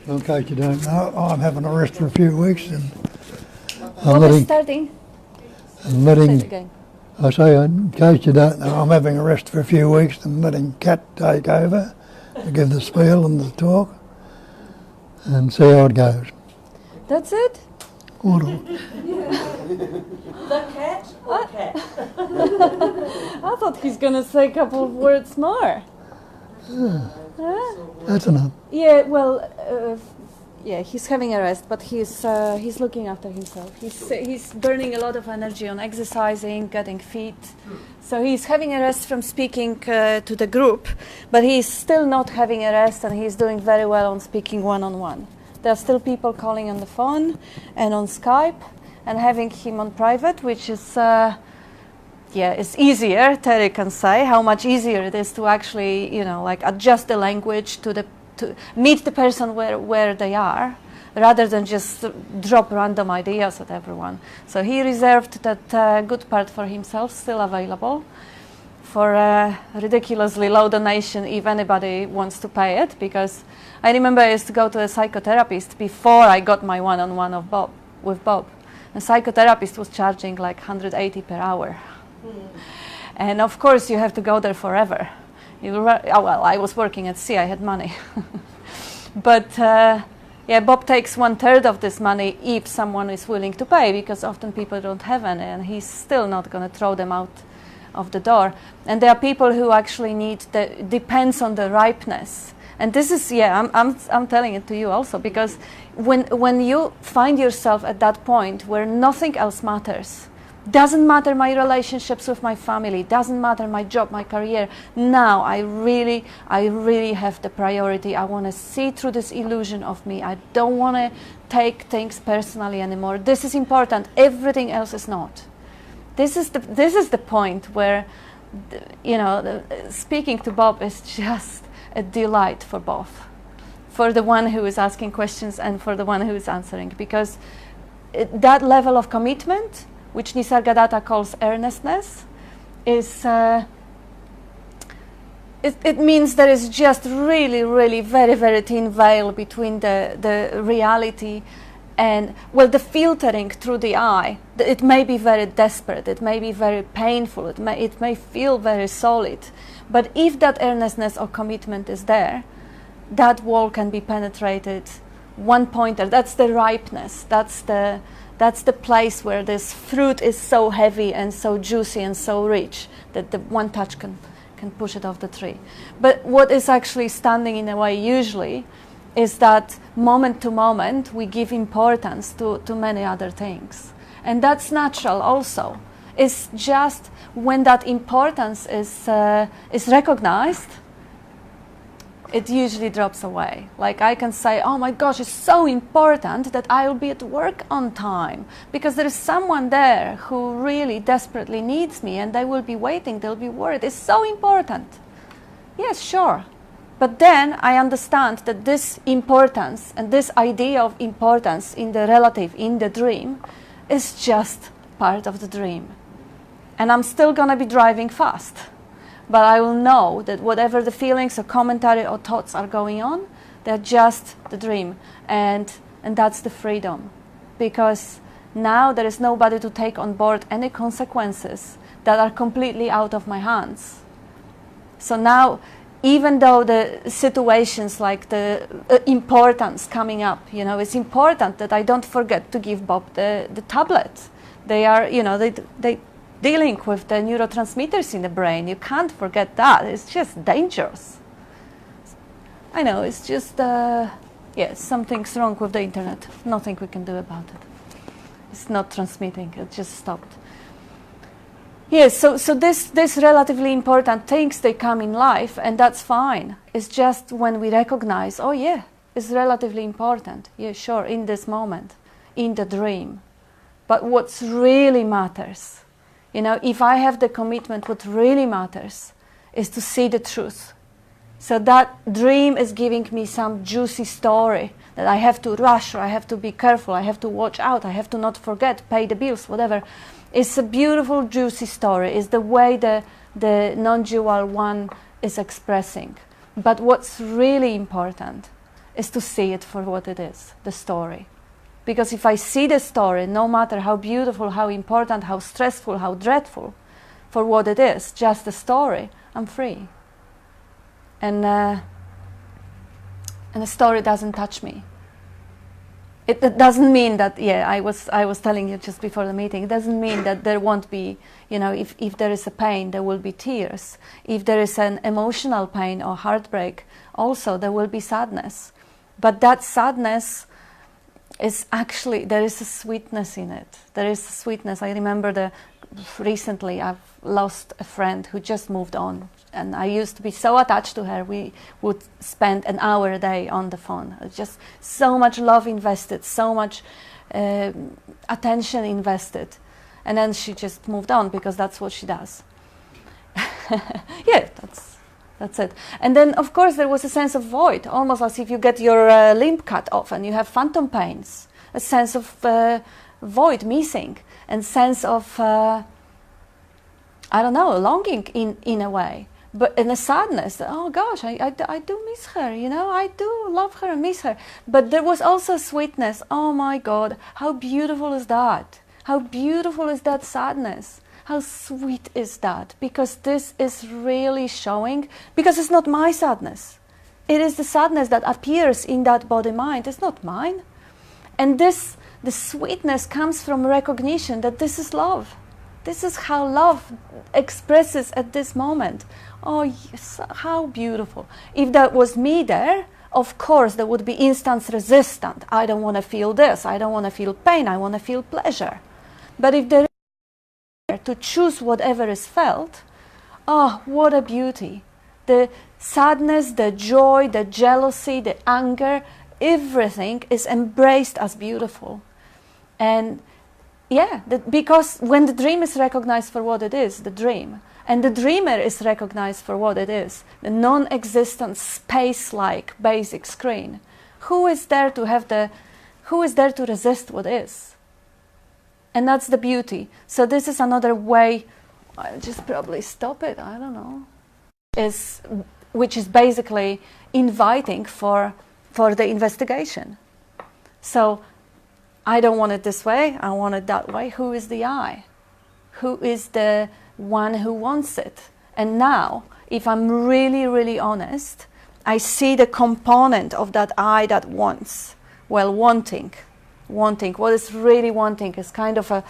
In case you don't know, I'm having a rest for a few weeks, and starting. I'm letting. I say, in case you don't know, I'm having a rest for a few weeks and letting Kat take over to give the spiel and the talk, and see how it goes. That's it? What? The cat or cat? I thought he's going to say a couple of words more. That's enough. Yeah, well, he's having a rest, but he's looking after himself. He's burning a lot of energy on exercising, getting fit. So he's having a rest from speaking to the group, but he's still not having a rest, and he's doing very well on speaking one-on-one. There are still people calling on the phone and on Skype, and having him on private, which is it's easier. Terry can say how much easier it is to actually, adjust the language to meet the person where they are, rather than just drop random ideas at everyone. So he reserved that good part for himself, still available for a ridiculously low donation if anybody wants to pay it, because I remember I used to go to a psychotherapist before I got my one-on-one with Bob. The psychotherapist was charging like 180 per hour. And of course you have to go there forever. I was working at sea, I had money. But Bob takes 1/3 of this money if someone is willing to pay, because often people don't have any, and he's still not going to throw them out of the door. And there are people who actually depends on the ripeness. And this is, I'm telling it to you also, because when you find yourself at that point where nothing else matters, doesn't matter my relationships with my family, doesn't matter my job, my career, now I really have the priority. I want to see through this illusion of me. I don't want to take things personally anymore. This is important. Everything else is not. This is the point where, speaking to Bob is just a delight for both, for the one who is asking questions and for the one who is answering, because that level of commitment, which Nisargadatta calls earnestness, is it means there is just really very, very thin veil between the reality and, the filtering through the eye. It may be very desperate, it may be very painful, it may feel very solid, but if that earnestness or commitment is there, that wall can be penetrated. One pointer, that's the ripeness, that's the place where this fruit is so heavy and so juicy and so rich that the one touch can push it off the tree. But what is actually standing in the way usually is that moment to moment we give importance to many other things. And that's natural also. It's just when that importance is recognized, it usually drops away. Like I can say, oh my gosh, it's so important that I will be at work on time because there is someone there who really desperately needs me and they will be waiting, they'll be worried. It's so important. Yes, sure. But then I understand that this importance and this idea of importance in the relative, in the dream, is just part of the dream. And I'm still going to be driving fast. But I will know that whatever the feelings or commentary or thoughts are going on, they're just the dream. And that's the freedom. Because now there is nobody to take on board any consequences that are completely out of my hands. So now, even though the situations like the importance coming up, it's important that I don't forget to give Bob the tablet. They are, they dealing with the neurotransmitters in the brain. You can't forget that. It's just dangerous. I know, it's just, something's wrong with the internet. Nothing we can do about it. It's not transmitting, it just stopped. Yes, so this relatively important things, they come in life, and that's fine. It's just when we recognize, oh yeah, it's relatively important. Yeah, sure, in this moment, in the dream. But what's really matters, if I have the commitment, what really matters is to see the truth. So that dream is giving me some juicy story that I have to rush, or I have to be careful, I have to watch out, I have to not forget, pay the bills, whatever. It's a beautiful, juicy story. It's the way the non-dual one is expressing. But what's really important is to see it for what it is, the story. Because if I see the story, no matter how beautiful, how important, how stressful, how dreadful, for what it is, just a story, I'm free. And the story doesn't touch me. It doesn't mean that, I was telling you just before the meeting, it doesn't mean that there won't be, if there is a pain, there will be tears. If there is an emotional pain or heartbreak, also there will be sadness. But that sadness is actually, there is a sweetness in it. There is a sweetness. I remember recently I've lost a friend who just moved on. And I used to be so attached to her. We would spend an hour a day on the phone. Just so much love invested, so much attention invested. And then she just moved on because that's what she does. Yeah, that's it. And then, of course, there was a sense of void, almost as if you get your limb cut off and you have phantom pains. A sense of void, missing, and sense of, longing in a way. But in a sadness, oh gosh, I do miss her, I do love her and miss her. But there was also sweetness. Oh my God, how beautiful is that? How beautiful is that sadness? How sweet is that? Because this is really showing, because it's not my sadness. It is the sadness that appears in that body-mind. It's not mine. And the sweetness comes from recognition that this is love. This is how love expresses at this moment. Oh, yes, how beautiful. If that was me there, of course, there would be instant resistance. I don't want to feel this. I don't want to feel pain. I want to feel pleasure. But if there is to choose whatever is felt, oh, what a beauty. The sadness, the joy, the jealousy, the anger, everything is embraced as beautiful. And because when the dream is recognized for what it is, the dream, and the dreamer is recognized for what it is, the non-existent space-like basic screen, who is there to resist what is? And that's the beauty. So this is another way, I'll just probably stop it, I don't know, which is basically inviting for the investigation. So I don't want it this way, I want it that way. Who is the I? Who is the one who wants it? And now, if I'm really, really honest, I see the component of that I that wants. Well, wanting. What is really wanting is kind of a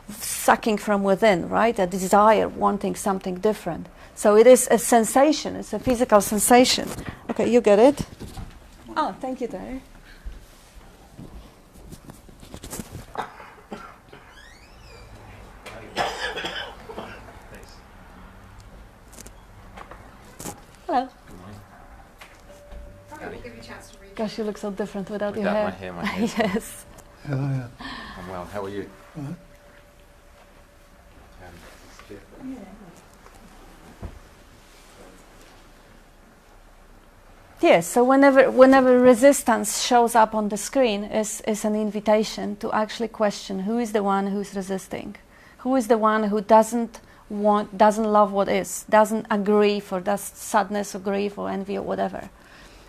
sucking from within, right? A desire, wanting something different. So it is a sensation, it's a physical sensation. Okay, you get it? Oh, thank you, Toni. Hello. Good morning. Probably give you a chance to read. Gosh, you look so different without your Without hair. my hair. Yes. Yeah. I'm well. How are you? Right. Yes, so whenever resistance shows up on the screen is an invitation to actually question who is the one who's resisting, who is the one who doesn't love what is, doesn't agree for that sadness or grief or envy or whatever.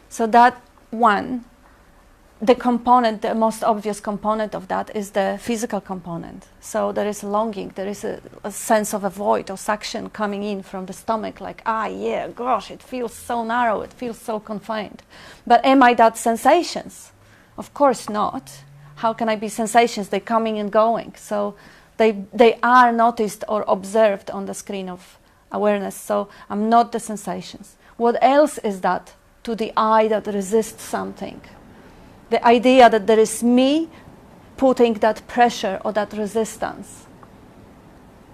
So that one, the most obvious component of that is the physical component. So there is a longing, there is a sense of a void or suction coming in from the stomach, like, gosh, it feels so narrow, it feels so confined. But am I that sensations? Of course not. How can I be sensations? They're coming and going. So they are noticed or observed on the screen of awareness. So I'm not the sensations. What else is that to the I that resists something? The idea that there is me putting that pressure or that resistance.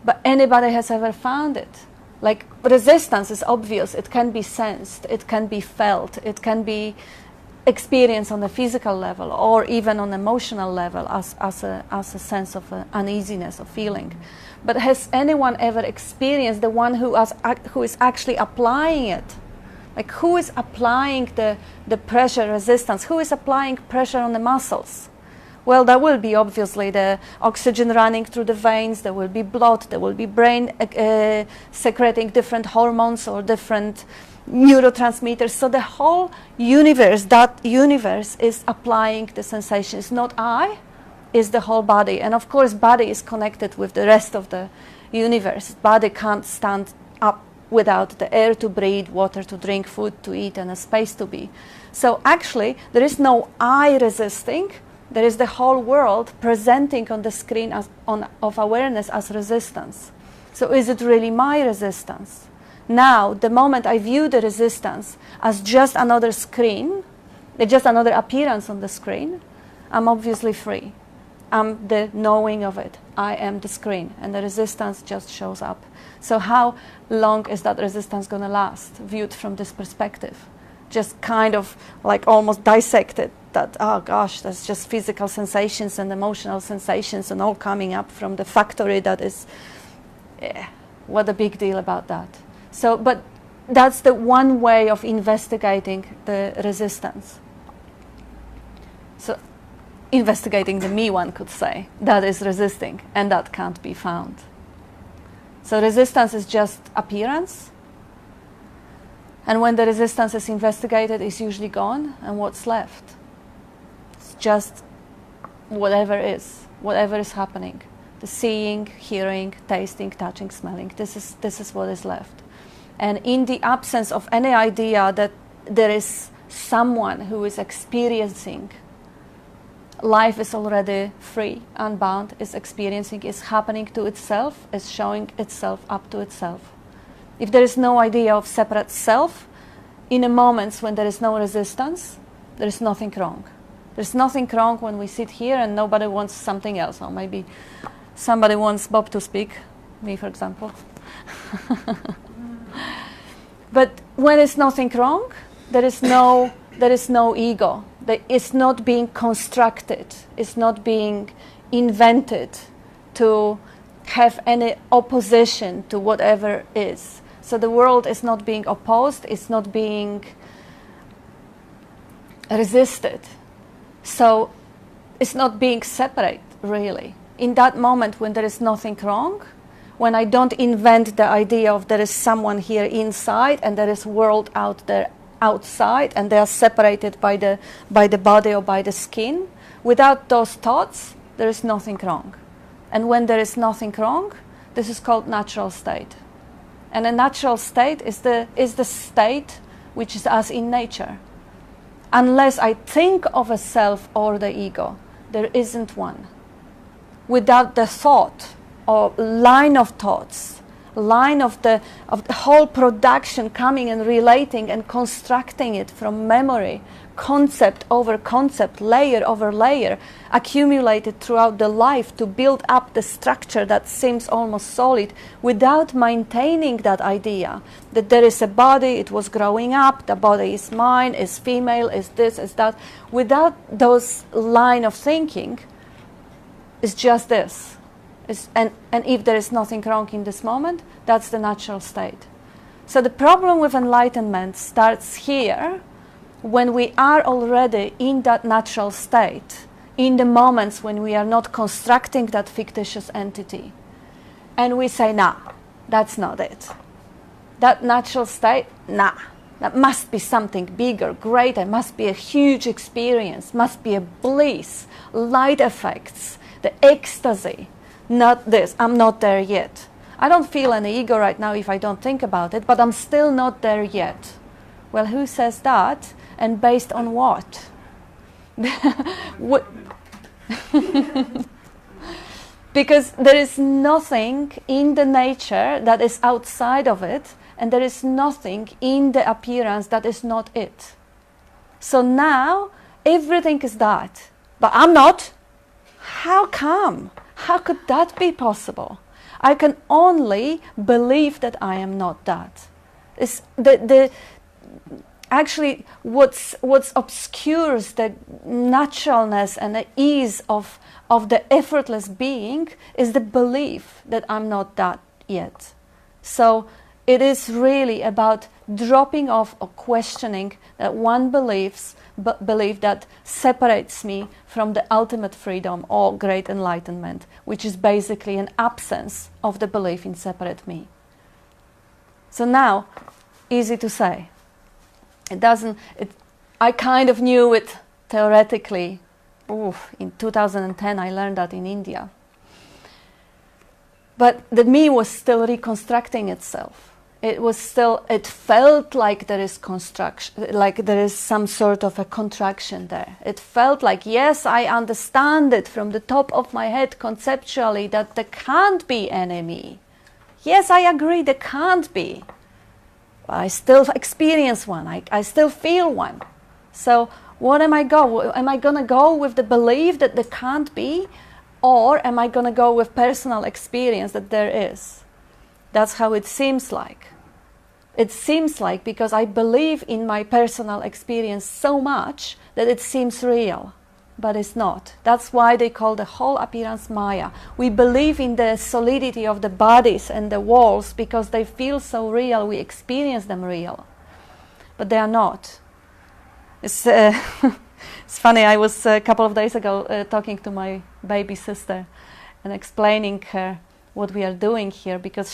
But anybody has ever found it? Like, resistance is obvious. It can be sensed. It can be felt. It can be experienced on a physical level or even on emotional level as a sense of uneasiness or feeling. But has anyone ever experienced the one who is actually applying it? Like, who is applying the pressure resistance? Who is applying pressure on the muscles? Well, there will be obviously the oxygen running through the veins, there will be blood, there will be brain secreting different hormones or different neurotransmitters. So the whole universe, that universe is applying the sensation. It's not I, it's the whole body. And of course, body is connected with the rest of the universe. Body can't stand up without the air to breathe, water to drink, food to eat, and a space to be. So actually, there is no I resisting. There is the whole world presenting on the screen of awareness as resistance. So is it really my resistance? Now, the moment I view the resistance as just another screen, just another appearance on the screen, I'm obviously free. I'm the knowing of it. I am the screen, and the resistance just shows up. So how long is that resistance going to last, viewed from this perspective? Just kind of like almost dissected that, oh gosh, that's just physical sensations and emotional sensations and all coming up from the factory that is, what a big deal about that. So, but that's the one way of investigating the resistance. So, investigating the me, one could say, that is resisting, and that can't be found. So resistance is just appearance, and when the resistance is investigated, it's usually gone, and what's left? It's just whatever is happening. The seeing, hearing, tasting, touching, smelling. This is what is left. And in the absence of any idea that there is someone who is experiencing, life is already free, unbound, is experiencing, is happening to itself, is showing itself up to itself. If there is no idea of separate self, in the moments when there is no resistance, there is nothing wrong. There's nothing wrong when we sit here and nobody wants something else, or maybe somebody wants Bob to speak, me for example. But when it's nothing wrong, there is no ego. It's not being constructed. It's not being invented to have any opposition to whatever is. So the world is not being opposed. It's not being resisted. So it's not being separate, really. In that moment when there is nothing wrong, when I don't invent the idea of there is someone here inside and there is world out there outside and they are separated by the body or by the skin, without those thoughts, there is nothing wrong. And when there is nothing wrong, this is called natural state. And a natural state is the state which is as in nature. Unless I think of a self or the ego, there isn't one. Without the thought or line of thoughts, line of the whole production coming and relating and constructing it from memory, concept over concept, layer over layer, accumulated throughout the life to build up the structure that seems almost solid, without maintaining that idea that there is a body, it was growing up, the body is mine, is female, is this, is that. Without those line of thinking, it's just this. And if there is nothing wrong in this moment, that's the natural state. So the problem with enlightenment starts here, when we are already in that natural state, in the moments when we are not constructing that fictitious entity. And we say, nah, that's not it. That natural state, nah, that must be something bigger, greater, must be a huge experience, must be a bliss, light effects, the ecstasy. Not this, I'm not there yet. I don't feel any ego right now if I don't think about it, but I'm still not there yet. Well, who says that? And based on what? Because there is nothing in the nature that is outside of it, and there is nothing in the appearance that is not it. So now everything is that, but I'm not. How come? How could that be possible? I can only believe that I am not that. It's actually what obscures the naturalness and the ease of the effortless being is the belief that I'm not that yet. So it is really about dropping off or questioning that one belief that separates me from the ultimate freedom or great enlightenment, which is basically an absence of the belief in separate me. So now, easy to say. It doesn't. I kind of knew it theoretically. In 2010, I learned that in India. But the me was still reconstructing itself. It felt like there is construction, like there is some sort of a contraction there. It felt like, yes, I understand it from the top of my head conceptually that there can't be any me. Yes, I agree, there can't be. But I still experience one. I still feel one. So what am I going to go with the belief that there can't be? Or am I going to go with personal experience that there is? That's how it seems like. It seems like because I believe in my personal experience so much that it seems real, but it's not. That's why they call the whole appearance Maya. We believe in the solidity of the bodies and the walls because they feel so real, we experience them real. But they are not. It's funny, I was a couple of days ago talking to my baby sister and explaining her what we are doing here, because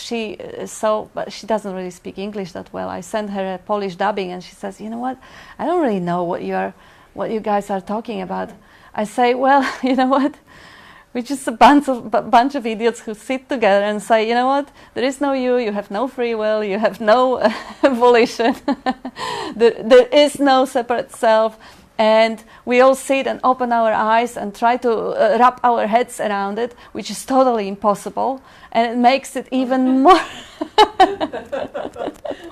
but she doesn't really speak English that well. I sent her a Polish dubbing and she says, you know what, I don't really know what you guys are talking about. I say, well, you know what, we're just a bunch of idiots who sit together and say, you know what, there is no you have no free will, you have no volition, there is no separate self. And we all sit and open our eyes and try to wrap our heads around it, which is totally impossible. And it makes it even more...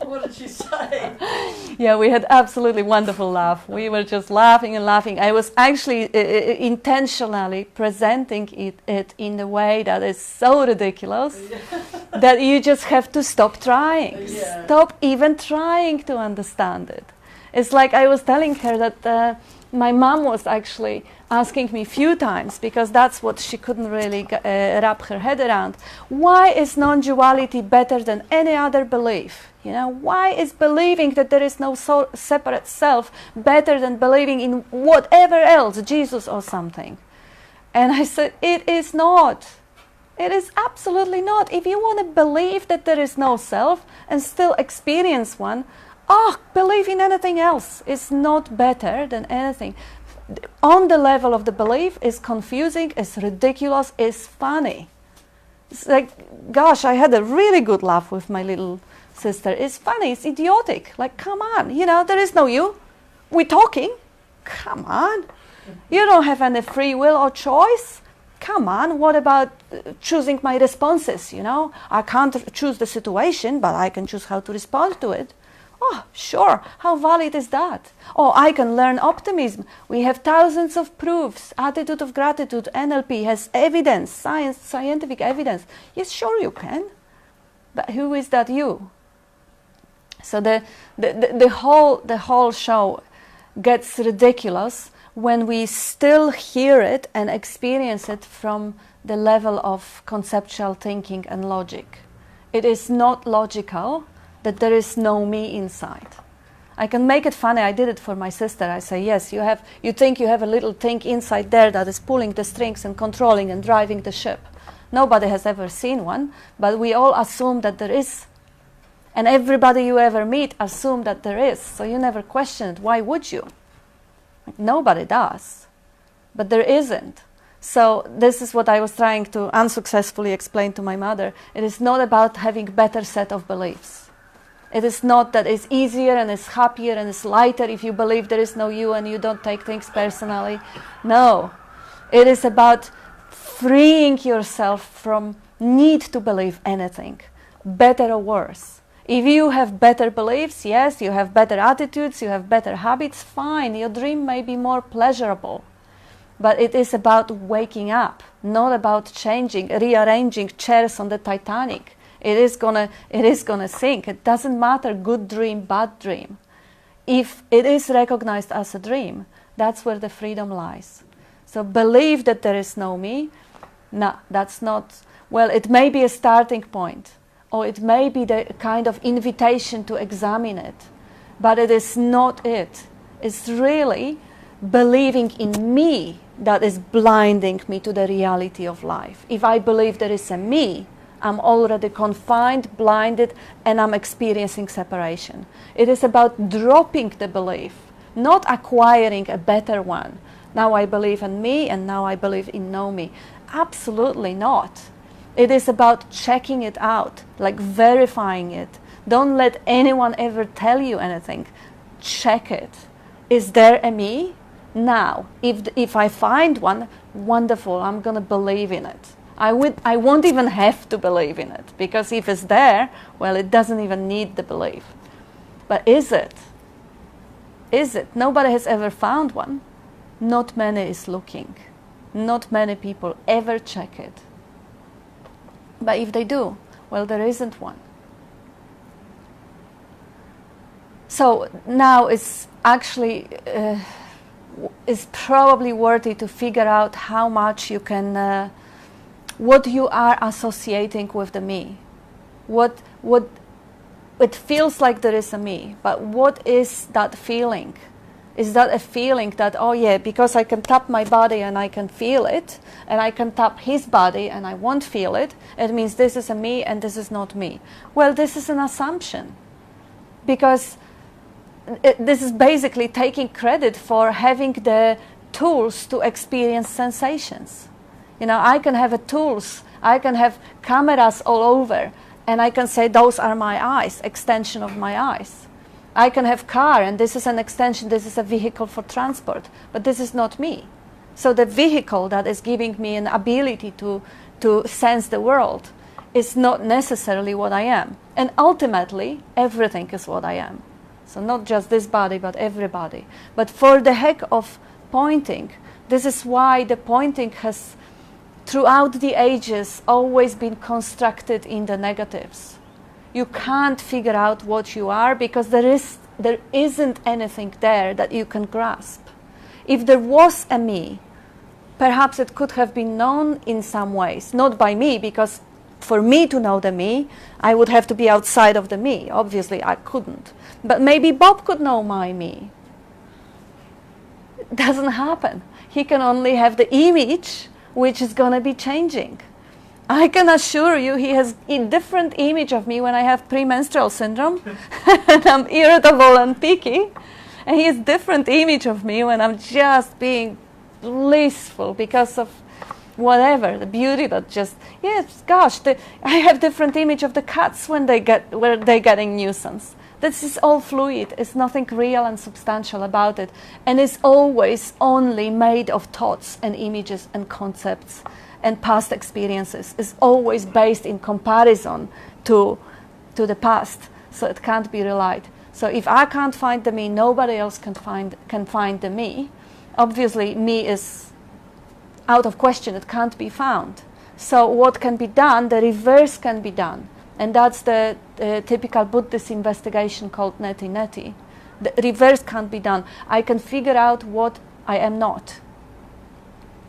What did she say? Yeah, we had absolutely wonderful laugh. We were just laughing and laughing. I was actually intentionally presenting it in a way that is so ridiculous that you just have to stop trying. Yeah. Stop even trying to understand it. It's like I was telling her that my mom was actually asking me a few times, because that's what she couldn't really wrap her head around. Why is non-duality better than any other belief? You know, why is believing that there is no separate self better than believing in whatever else, Jesus or something? And I said, it is not. It is absolutely not. If you want to believe that there is no self and still experience one, believe in anything else is not better than anything. On the level of the belief is confusing, is ridiculous, is funny. It's like, gosh, I had a really good laugh with my little sister. It's funny, it's idiotic. Like, come on, you know, there is no you. We're talking. Come on. You don't have any free will or choice. Come on, what about choosing my responses, you know? I can't choose the situation, but I can choose how to respond to it. Oh, sure. How valid is that? Oh, I can learn optimism. We have thousands of proofs. Attitude of gratitude, NLP has evidence, scientific evidence. Yes, sure you can. But who is that you? So the whole show gets ridiculous when we still hear it and experience it from the level of conceptual thinking and logic. It is not logical that there is no me inside. I can make it funny. I did it for my sister. I say, yes, you think you have a little thing inside there that is pulling the strings and controlling and driving the ship. Nobody has ever seen one, but we all assume that there is. And everybody you ever meet assume that there is. So you never question it. Why would you? Nobody does. But there isn't. So this is what I was trying to unsuccessfully explain to my mother. It is not about having a better set of beliefs. It is not that it's easier and it's happier and it's lighter if you believe there is no you and you don't take things personally. No. It is about freeing yourself from need to believe anything, better or worse. If you have better beliefs, yes, you have better attitudes, you have better habits, fine. Your dream may be more pleasurable. But it is about waking up, not about rearranging chairs on the Titanic. It is gonna sink. It doesn't matter good dream, bad dream. If it is recognized as a dream, that's where the freedom lies. So believe that there is no me. No, that's not. Well, it may be a starting point, or it may be the kind of invitation to examine it, but it is not it. It's really believing in me that is blinding me to the reality of life. If I believe there is a me, I'm already confined, blinded, and I'm experiencing separation. It is about dropping the belief, not acquiring a better one. Now I believe in me, and now I believe in know me. Absolutely not. It is about checking it out, like verifying it. Don't let anyone ever tell you anything. Check it. Is there a me? Now, if I find one, wonderful, I'm going to believe in it. I won't even have to believe in it, because if it's there, well, it doesn't even need the belief. But is it? Is it? Nobody has ever found one. Not many is looking. Not many people ever check it. But if they do, well, there isn't one. So now it's actually it's probably worthy to figure out how much you can, what you are associating with the me. What it feels like there is a me, but what is that feeling? Is that a feeling that, oh yeah, because I can tap my body and I can feel it, and I can tap his body and I won't feel it, it means this is a me and this is not me. Well, this is an assumption, because this is basically taking credit for having the tools to experience sensations. You know, I can have tools, I can have cameras all over, and I can say those are my eyes, extension of my eyes. I can have car, and this is an extension, this is a vehicle for transport, but this is not me. So the vehicle that is giving me an ability to sense the world is not necessarily what I am. And ultimately, everything is what I am. So not just this body, but everybody. But for the heck of pointing, this is why the pointing has, throughout the ages, always been constructed in the negatives. You can't figure out what you are because there isn't anything there that you can grasp. If there was a me, perhaps it could have been known in some ways, not by me, because for me to know the me, I would have to be outside of the me. Obviously, I couldn't. But maybe Bob could know my me. It doesn't happen. He can only have the image, which is going to be changing. I can assure you he has a different image of me when I have premenstrual syndrome and I'm irritable and picky. And he has a different image of me when I'm just being blissful because of whatever, the beauty that just, yes, gosh, I have different image of the cats when they're getting nuisance. This is all fluid. It's nothing real and substantial about it. And it's always only made of thoughts and images and concepts and past experiences. It's always based in comparison to the past. So it can't be relied. So if I can't find the me, nobody else can find the me. Obviously, me is out of question. It can't be found. So what can be done? The reverse can be done. And that's the typical Buddhist investigation called neti-neti. The reverse can't be done. I can figure out what I am not.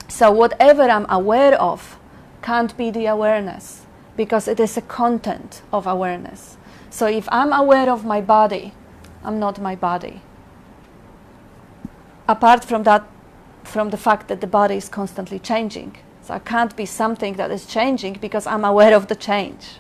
So whatever I'm aware of can't be the awareness, because it is a content of awareness. So if I'm aware of my body, I'm not my body. Apart from that, from the fact that the body is constantly changing. So I can't be something that is changing because I'm aware of the change.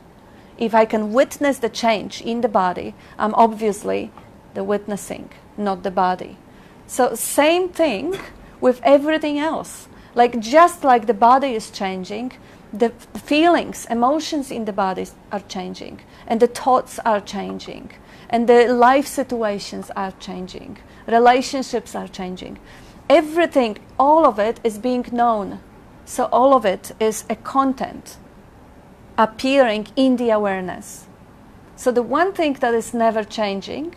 If I can witness the change in the body, I'm obviously the witnessing, not the body. So same thing with everything else. Like just like the body is changing, the feelings, emotions in the body are changing, and the thoughts are changing, and the life situations are changing, relationships are changing. Everything, all of it is being known. So all of it is a content appearing in the awareness. So the one thing that is never changing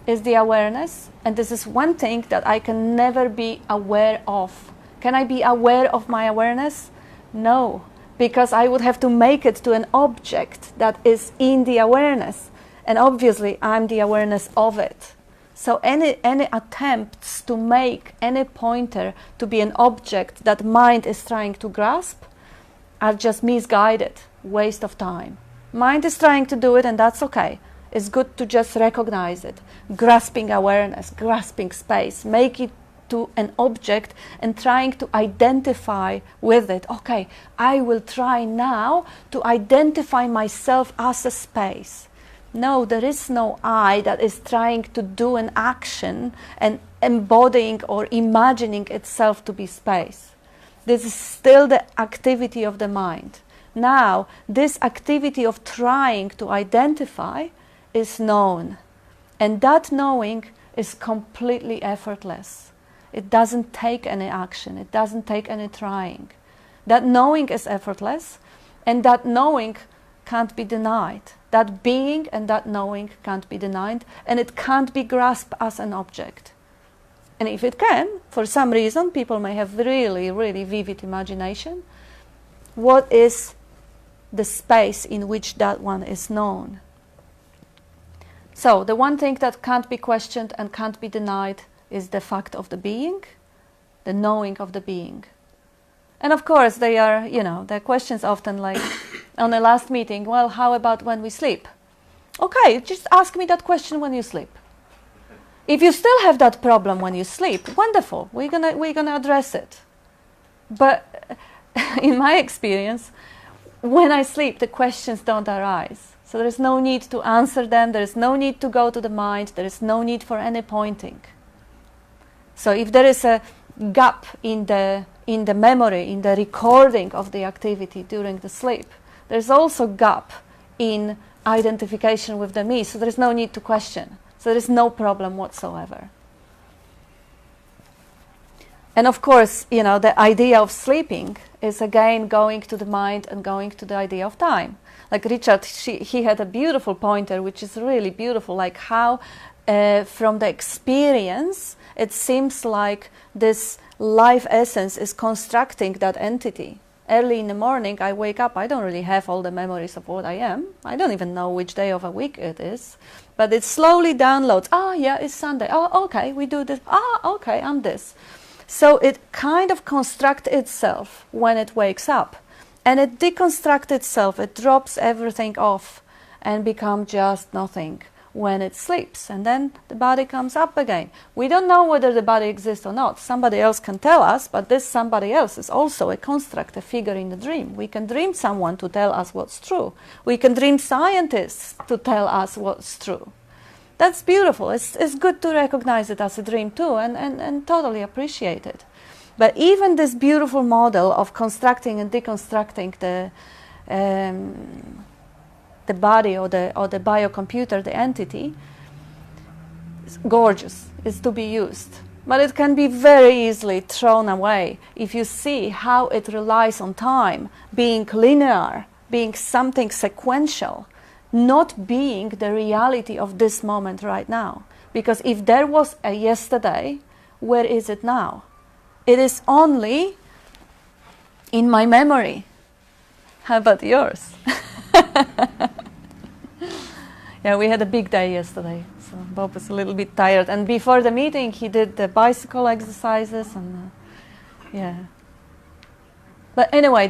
is the awareness, and this is one thing that I can never be aware of. Can I be aware of my awareness? No, because I would have to make it to an object that is in the awareness, and obviously I'm the awareness of it. So any attempts to make any pointer to be an object that mind is trying to grasp are just misguided, waste of time. Mind is trying to do it, and that's okay. It's good to just recognize it, grasping awareness, grasping space, make it to an object and trying to identify with it. Okay, I will try now to identify myself as a space. No, there is no I that is trying to do an action and embodying or imagining itself to be space. This is still the activity of the mind. Now, this activity of trying to identify is known. And that knowing is completely effortless. It doesn't take any action. It doesn't take any trying. That knowing is effortless, and that knowing can't be denied. That being and that knowing can't be denied, and it can't be grasped as an object. And if it can, for some reason, people may have really, really vivid imagination. What is the space in which that one is known? So the one thing that can't be questioned and can't be denied is the fact of the being, the knowing of the being. And of course, they are, the questions often like on the last meeting, well, how about when we sleep? Okay, just ask me that question when you sleep. If you still have that problem when you sleep, wonderful, we're gonna address it. But in my experience, when I sleep, the questions don't arise. So there is no need to answer them, there is no need to go to the mind, there is no need for any pointing. So if there is a gap in the memory, in the recording of the activity during the sleep, there's also gap in identification with the me, so there is no need to question. So there is no problem whatsoever. And of course, the idea of sleeping is again going to the mind and going to the idea of time. Like Richard, he had a beautiful pointer, which is really beautiful, like how from the experience, it seems like this life essence is constructing that entity. Early in the morning, I wake up, I don't really have all the memories of what I am. I don't even know which day of a week it is. But it slowly downloads. Ah, yeah, it's Sunday. Oh, okay, we do this. Ah, okay, I'm this. So it kind of constructs itself when it wakes up. And it deconstructs itself. It drops everything off and becomes just nothing when it sleeps. And then the body comes up again. We don't know whether the body exists or not. Somebody else can tell us, but this somebody else is also a construct, a figure in the dream. We can dream someone to tell us what's true. We can dream scientists to tell us what's true. That's beautiful. It's good to recognize it as a dream too and totally appreciate it. But even this beautiful model of constructing and deconstructing the body or the biocomputer, the entity, is gorgeous. It's to be used. But it can be very easily thrown away if you see how it relies on time, being linear, being something sequential, not being the reality of this moment right now. Because if there was a yesterday, where is it now? It is only in my memory. How about yours? Yeah, we had a big day yesterday, so Bob was a little bit tired. And before the meeting, he did the bicycle exercises, and yeah. But anyway,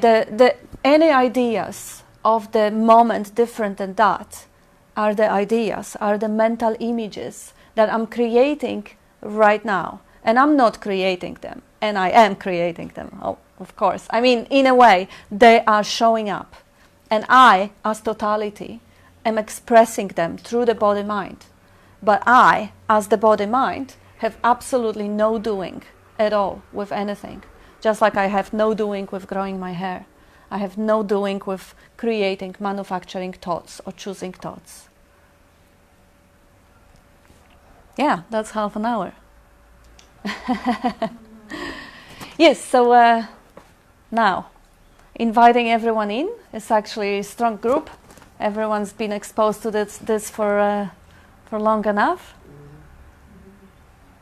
any ideas of the moment different than that are the ideas, are the mental images that I'm creating right now. And I'm not creating them, and I am creating them, oh, of course. I mean, in a way, they are showing up. And I, as totality, am expressing them through the body-mind. But I, as the body-mind, have absolutely no doing at all with anything. Just like I have no doing with growing my hair. I have no doing with creating, manufacturing thoughts or choosing thoughts. Yeah, that's half an hour. Yes, so now, inviting everyone in. It's actually a strong group. Everyone's been exposed to this for long enough.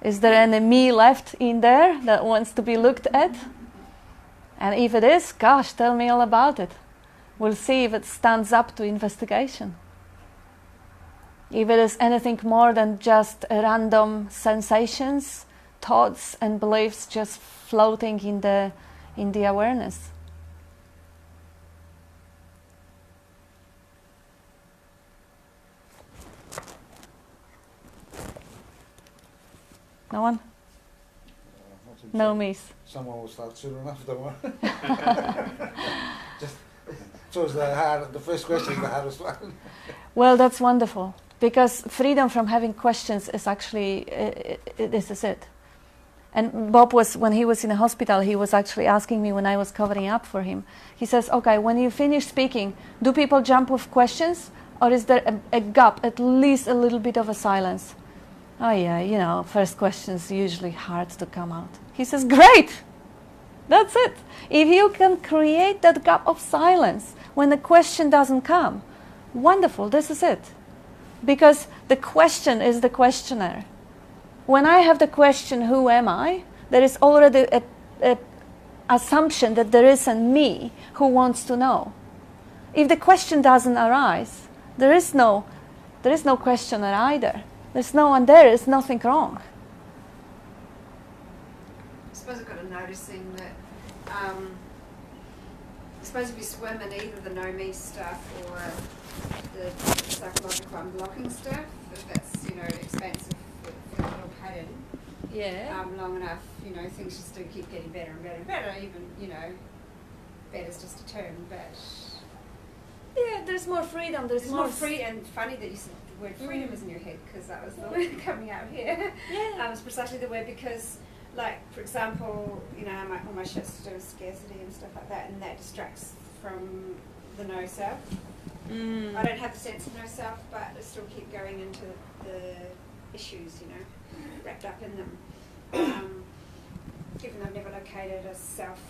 Is there any me left in there that wants to be looked at? And if it is, gosh, tell me all about it. We'll see if it stands up to investigation. If it is anything more than just random sensations, thoughts and beliefs just floating in the awareness. No one? No miss. Someone will start sooner enough, don't worry. Just, it's always the first question is the hardest one. Well, that's wonderful, because freedom from having questions is actually, this is it. And Bob was, when he was in the hospital, he was actually asking me when I was covering up for him. He says, okay, when you finish speaking, do people jump with questions, or is there a gap, at least a little bit of a silence? Oh yeah, you know, first question's usually hard to come out. He says, great, that's it. If you can create that gap of silence when the question doesn't come, wonderful, this is it. Because the question is the questioner. When I have the question, who am I? There is already a assumption that there is a me who wants to know. If the question doesn't arise, there is no questioner either. There's no one there. There's nothing wrong. I suppose I've got to noticing that I suppose if you swim in either the no me stuff or the psychological unblocking stuff, if that's, you know, expansive for a little pattern, long enough, you know, things just do keep getting better and better and better. Even, you know, better's just a term, but Yeah, there's more freedom. there's more freedom. And funny that you said the word freedom is in your head, because that was the word coming out here. Yeah. It's precisely the word, because, like, for example, you know, all my shit's to do with scarcity and stuff like that, and that distracts from the no self. I don't have the sense of no self, but I still keep going into the issues, you know, wrapped up in them. Even though I've never located a self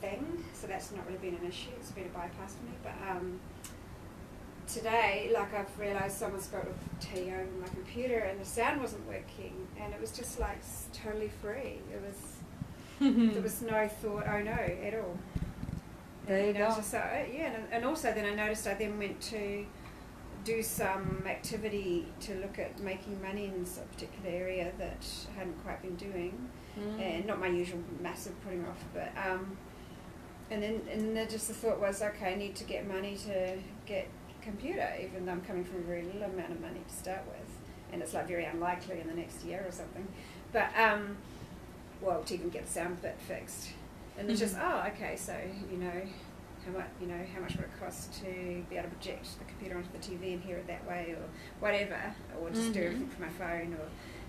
thing, so that's not really been an issue. It's been a bypass for me. But today, like, I've realised someone spilled a tea over my computer and the sound wasn't working, and it was just like totally free. It was there was no thought, oh no, at all. There you go. Just, and also then I noticed I then went to do some activity to look at making money in a particular area that I hadn't quite been doing, and not my usual massive putting off, but and then just the thought was, okay, I need to get money to get a computer, even though I'm coming from a very little amount of money to start with, and it's like very unlikely in the next year or something, but well, to even get the sound bit fixed. And it's just, oh, okay, so, you know, how much would it cost to be able to project the computer onto the TV and hear it that way, or whatever, or just do everything from my phone,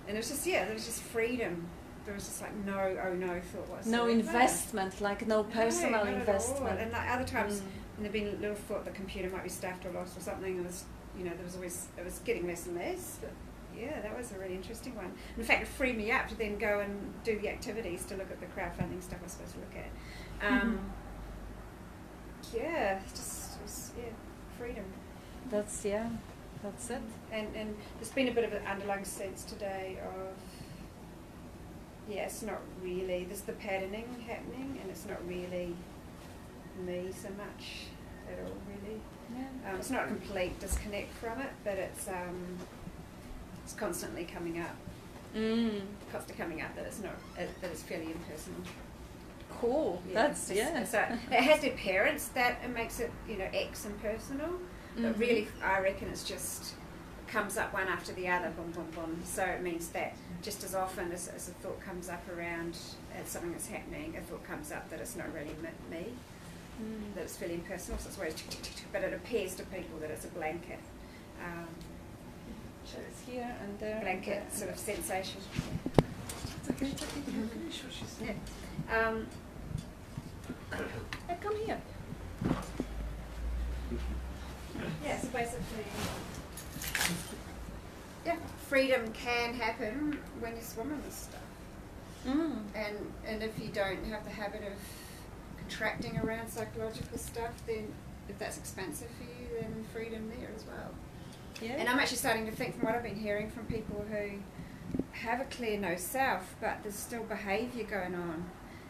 and it was just, there was just freedom. There was just like no thought whatsoever. No investment, like no personal investment. And like other times when there'd been a little thought the computer might be stuffed or lost or something, it was, you know, it was getting less and less, but yeah, that was a really interesting one. In fact, it freed me up to then go and do the activities to look at the crowdfunding stuff I was supposed to look at. Freedom. That's it. And there's been a bit of an underlying sense today of, it's not really, there's the patterning happening, and it's not really me so much at all, really. Yeah. It's not a complete disconnect from it, but it's constantly coming up. Constantly coming up that it's not, that it's fairly impersonal. Cool. So it has the appearance that it makes it, you know, X impersonal, but really I reckon it's just comes up one after the other, boom, boom, boom. So it means that just as often as a thought comes up around something that's happening, a thought comes up that it's not really me, that it's fairly impersonal, so it's always but it appears to people that it's a blanket. So it's here and there. Blanket sort of sensation. It's okay. Sure, she's Come here. Yeah, so basically, freedom can happen when you're swimming with stuff. And if you don't have the habit of contracting around psychological stuff, then if that's expensive for you, then freedom there as well. Yeah. And I'm actually starting to think, from what I've been hearing from people who have a clear no self, but there's still behaviour going on,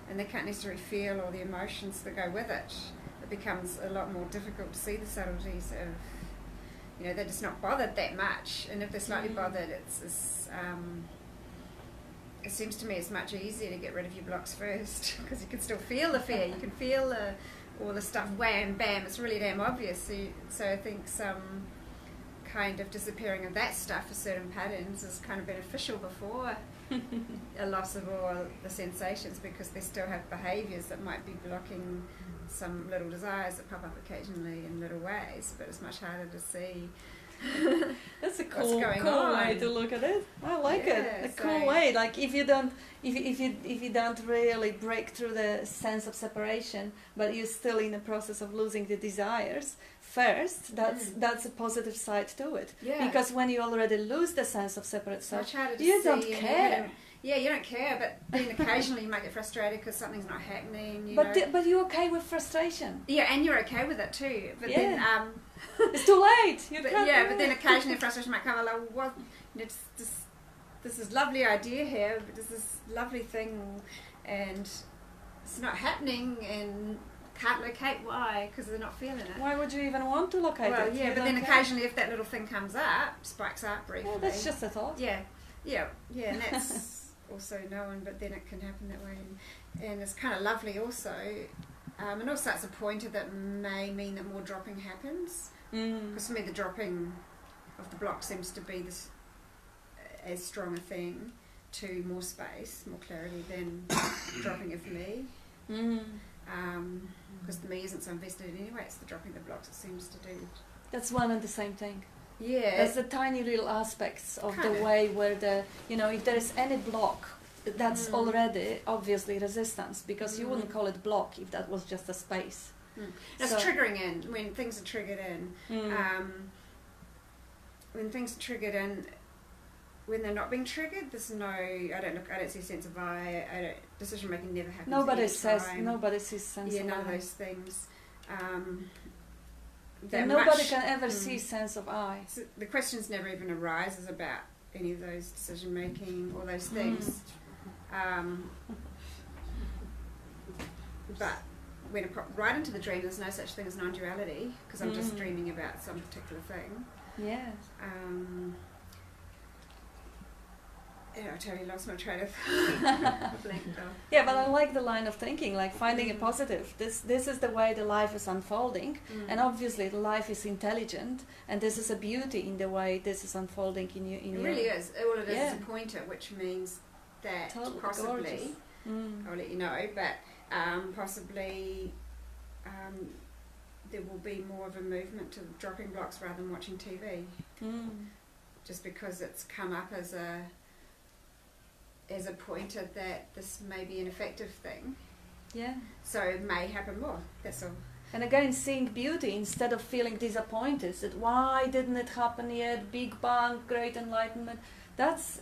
and they can't necessarily feel all the emotions that go with it. It becomes a lot more difficult to see the subtleties of, you know, they're just not bothered that much, and if they're slightly bothered, it seems to me it's much easier to get rid of your blocks first, because you can still feel the fear, you can feel all the stuff, wham, bam, it's really damn obvious. So I think some kind of disappearing of that stuff for certain patterns is kind of beneficial before a loss of all the sensations, because they still have behaviours that might be blocking some little desires that pop up occasionally in little ways, but it's much harder to see. That's a What's cool going way on. to look at it. I like Yeah, it. A so- cool way. Like if you don't really break through the sense of separation, but you're still in the process of losing the desires first, that's a positive side to it. Yeah. Because when you already lose the sense of separate It's self, much harder to you see don't and care. Yeah, you don't care, but then occasionally you might get frustrated because something's not happening. You But know. but you're okay with frustration. Yeah, and you're okay with it too. But then, It's too late. You but, can't. yeah, but then occasionally frustration might come along. What? You know, this is lovely idea here, but there's this lovely thing, and it's not happening, and can't locate why, because they're not feeling it. Why would you even want to locate Well, it? yeah, You but then don't care. occasionally if that little thing comes up, spikes up briefly. Well, that's just a thought. Yeah, and that's also known, but then it can happen that way, and it's kind of lovely also, and also it's a pointer that may mean that more dropping happens, because for me the dropping of the block seems to be this as strong a thing to more space, more clarity than dropping of me. Because the me isn't so invested in anyway, it's the dropping the blocks it seems to do. That's one and the same thing. Yeah. That's the tiny little aspects of the Kinda. way where if there is any block, that's already obviously resistance, because you wouldn't call it block if that was just a space. It's So- triggering in, when things are triggered in. When things are triggered in, when they're not being triggered, there's no, I don't see a sense of decision making never happens. Nobody any says, time. nobody sees sense Yeah, of none of I. those things. And nobody can ever see sense of I. So the questions never even arises about any of those decision making or those things. But when I pop right into the dream, there's no such thing as non-duality, because I'm just dreaming about some particular thing. Yeah. Yeah, I totally lost my train of blanked off. Yeah, but I like the line of thinking, like finding a positive. This is the way the life is unfolding, and obviously the life is intelligent, and this is a beauty in the way this is unfolding in you. It really is. All it is Yeah. a pointer, which means that Totally possibly, gorgeous. I'll let you know, but possibly there will be more of a movement to dropping blocks rather than watching TV, just because it's come up as a pointer that this may be an effective thing. Yeah. So it may happen more. That's all. And again, seeing beauty instead of feeling disappointed that why didn't it happen yet? Big Bang, great enlightenment. That's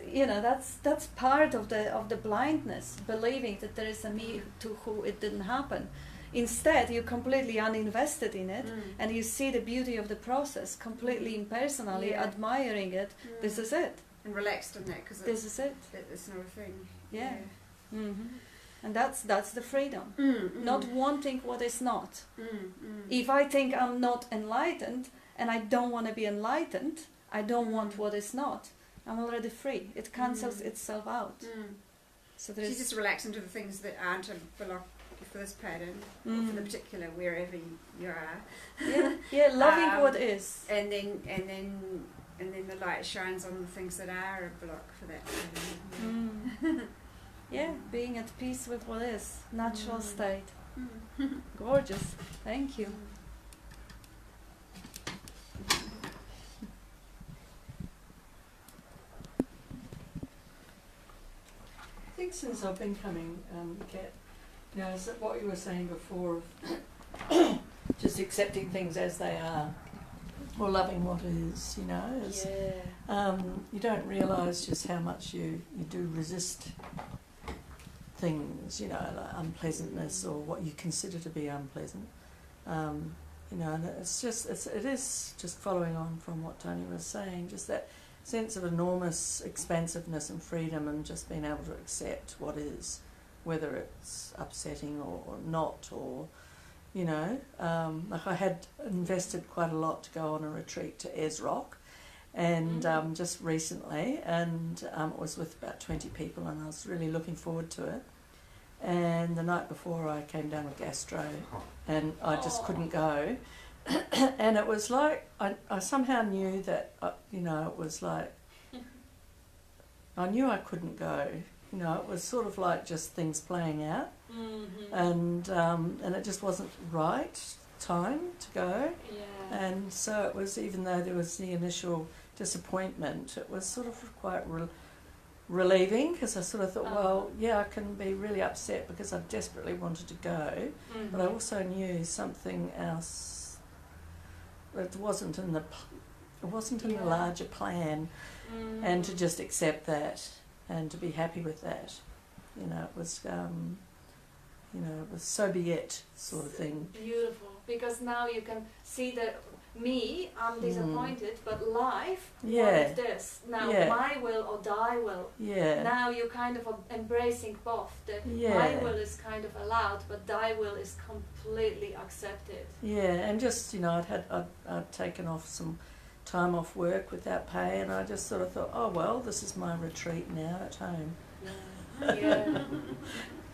that's part of the blindness, believing that there is a me to who it didn't happen. Instead, you're completely uninvested in it, and you see the beauty of the process, completely impersonally, Yeah. admiring it. This is it. And relaxed in that, because This is it. it's not a thing. Yeah. And that's the freedom. Not wanting what is not. If I think I'm not enlightened and I don't want to be enlightened, I don't want what is not, I'm already free. It cancels itself out. So So you there's just relax into the things that aren't a block for this pattern, or for the particular wherever you are. loving what is. And then the light shines on the things that are a block for that pattern. Being at peace with what is. Natural state. Gorgeous. Thank you. I think since I've been coming, Kat, is that what you were saying before of just accepting things as they are, or loving what is, is, you don't realise just how much you do resist things, like unpleasantness or what you consider to be unpleasant. And it is just following on from what Toni was saying, just that sense of enormous expansiveness and freedom, and just being able to accept what is, whether it's upsetting or not, or like I had invested quite a lot to go on a retreat to Rock, and just recently, and it was with about 20 people, and I was really looking forward to it. And the night before, I came down with gastro, and I just couldn't go. And it was like I somehow knew that it was like I knew I couldn't go. You know, it was sort of like just things playing out, and it just wasn't right time to go. Yeah. And so it was, even though there was the initial disappointment, it was sort of quite relieving, because I sort of thought, well, yeah, I can be really upset because I desperately wanted to go, but I also knew something else that wasn't in the larger plan, and to just accept that and to be happy with that. You know, it was it was so be it sort of thing. Beautiful, because now you can see that I'm disappointed, but life wanted this. Now my will or thy will. Yeah. Now you're kind of embracing both. My will is kind of allowed, but thy will is completely accepted. Yeah, and just, you know, I'd taken off some time off work without pay, and I just sort of thought, oh well, this is my retreat now at home. Yeah.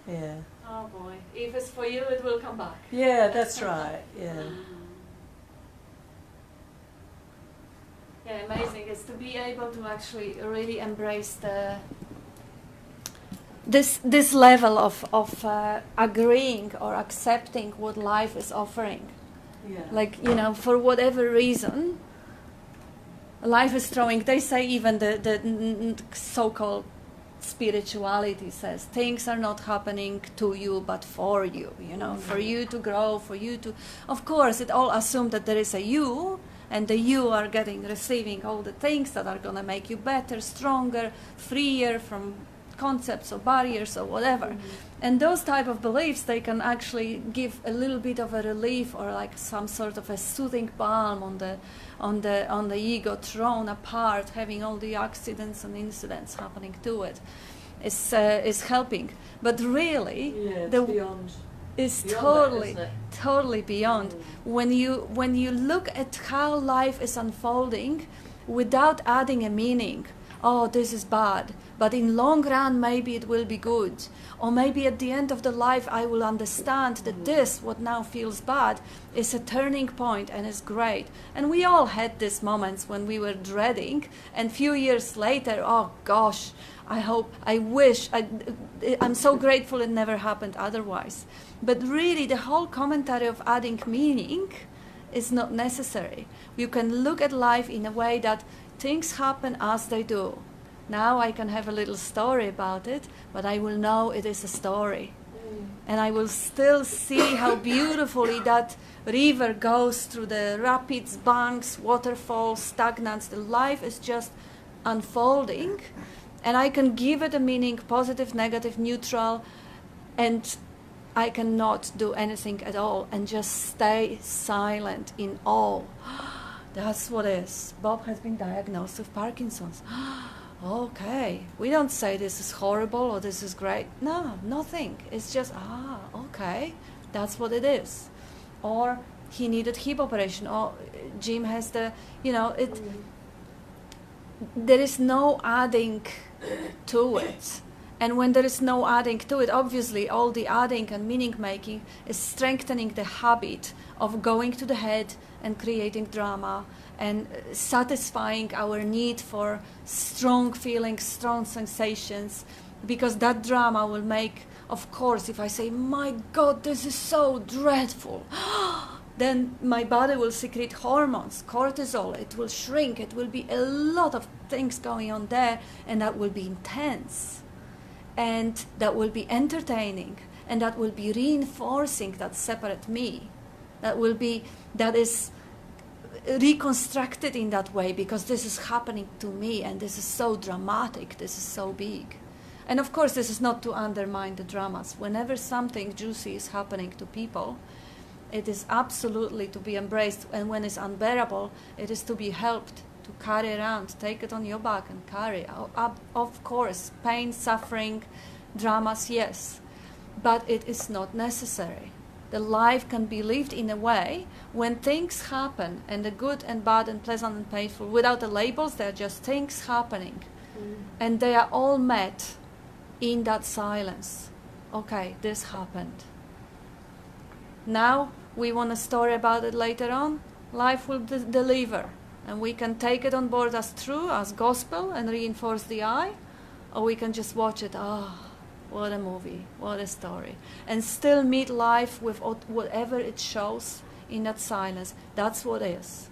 Yeah. Oh boy, if it's for you, it will come back. Yeah, that's right. Yeah. Yeah, amazing. It's to be able to actually really embrace this level of agreeing or accepting what life is offering. Yeah. Like, you know, for whatever reason, life is throwing. They say even the so-called spirituality says things are not happening to you but for you. You know, for you to grow, for you to. Of course, it all assumes that there is a you. And the you are receiving all the things that are going to make you better, stronger, freer from concepts or barriers or whatever. And those type of beliefs, they can actually give a little bit of a relief or like some sort of a soothing balm on the ego thrown apart, having all the accidents and incidents happening to it. Is helping. But really, beyond. Is Beyond totally beyond. When you look at how life is unfolding without adding a meaning, oh, this is bad, but in long run maybe it will be good, or maybe at the end of the life I will understand that this, what now feels bad, is a turning point and is great. And we all had these moments when we were dreading, and few years later, oh gosh, I'm so grateful it never happened otherwise. But really, the whole commentary of adding meaning is not necessary. You can look at life in a way that things happen as they do. Now I can have a little story about it, but I will know it is a story. And I will still see how beautifully that river goes through the rapids, banks, waterfalls, stagnants. The life is just unfolding. And I can give it a meaning, positive, negative, neutral, and I cannot do anything at all and just stay silent in awe. That's what it is. Bob has been diagnosed with Parkinson's. Okay, we don't say this is horrible or this is great. No, nothing. It's just, okay, that's what it is. Or he needed hip operation, or Jim has there is no adding to it. And when there is no adding to it, obviously all the adding and meaning making is strengthening the habit of going to the head and creating drama and satisfying our need for strong feelings, strong sensations, because that drama will make, of course, if I say, my God, this is so dreadful, then my body will secrete hormones, cortisol, it will shrink, it will be a lot of things going on there, and that will be intense. And that will be entertaining, and that will be reinforcing that separate me. That is reconstructed in that way because this is happening to me, and this is so dramatic, this is so big. And of course, this is not to undermine the dramas. Whenever something juicy is happening to people, it is absolutely to be embraced, and when it's unbearable, it is to be helped to carry around, take it on your back and carry. Of course, pain, suffering, dramas, yes, but it is not necessary. The life can be lived in a way when things happen, and the good and bad and pleasant and painful, without the labels, they're just things happening. And they are all met in that silence. Okay, this happened. Now, we want a story about it later on. Life will deliver. And we can take it on board as true, as gospel, and reinforce the I, or we can just watch it. Oh, what a movie, what a story. And still meet life with whatever it shows in that silence. That's what is.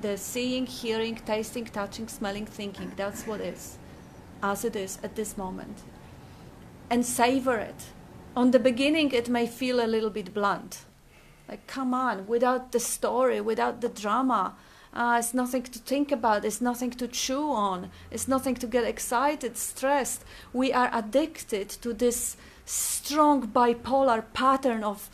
The seeing, hearing, tasting, touching, smelling, thinking, that's what is, as it is at this moment. And savor it. On the beginning, it may feel a little bit blunt. Like, come on, without the story, without the drama, it's nothing to think about, it's nothing to chew on, it's nothing to get excited, stressed. We are addicted to this strong bipolar pattern of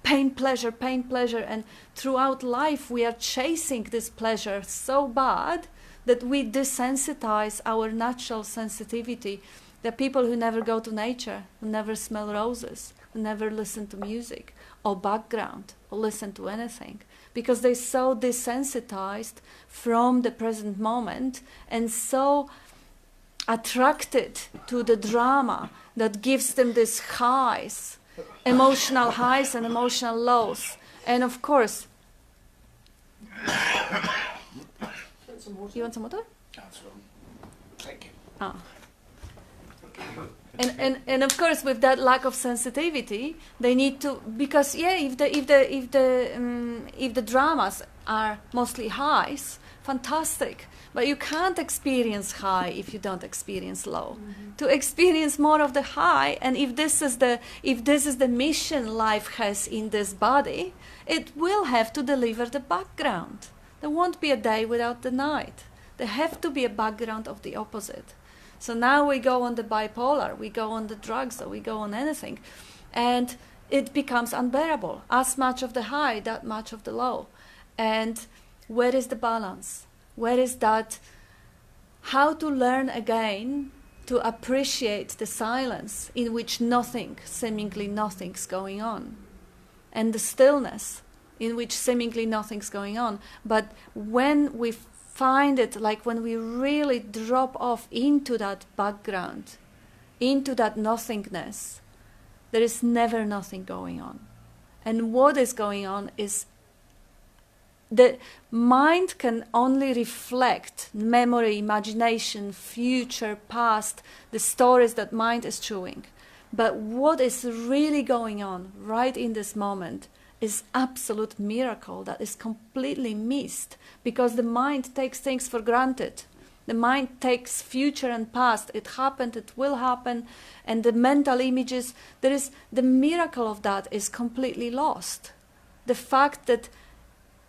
pain, pleasure, and throughout life we are chasing this pleasure so bad that we desensitize our natural sensitivity. The people who never go to nature, who never smell roses, who never listen to music or background or listen to anything, because they're so desensitized from the present moment and so attracted to the drama that gives them these highs, emotional highs and emotional lows. And of course, you want some water? Thank you. Ah. And of course, with that lack of sensitivity, they need to, because if the dramas are mostly highs, fantastic. But you can't experience high if you don't experience low. Mm-hmm. To experience more of the high, and if this is the mission life has in this body, it will have to deliver the background. There won't be a day without the night. There have to be a background of the opposite. So now we go on the bipolar, we go on the drugs, or we go on anything, and it becomes unbearable. As much of the high, that much of the low. And where is the balance? Where is that? How to learn again to appreciate the silence in which nothing, seemingly nothing's going on, and the stillness in which seemingly nothing's going on. But when we find it, like when we really drop off into that background, into that nothingness, there is never nothing going on. And what is going on is the mind can only reflect memory, imagination, future, past, the stories that mind is chewing. But what is really going on right in this moment is absolute miracle that is completely missed, because the mind takes things for granted. The mind takes future and past. It happened, it will happen, and the mental images, the miracle of that is completely lost. The fact that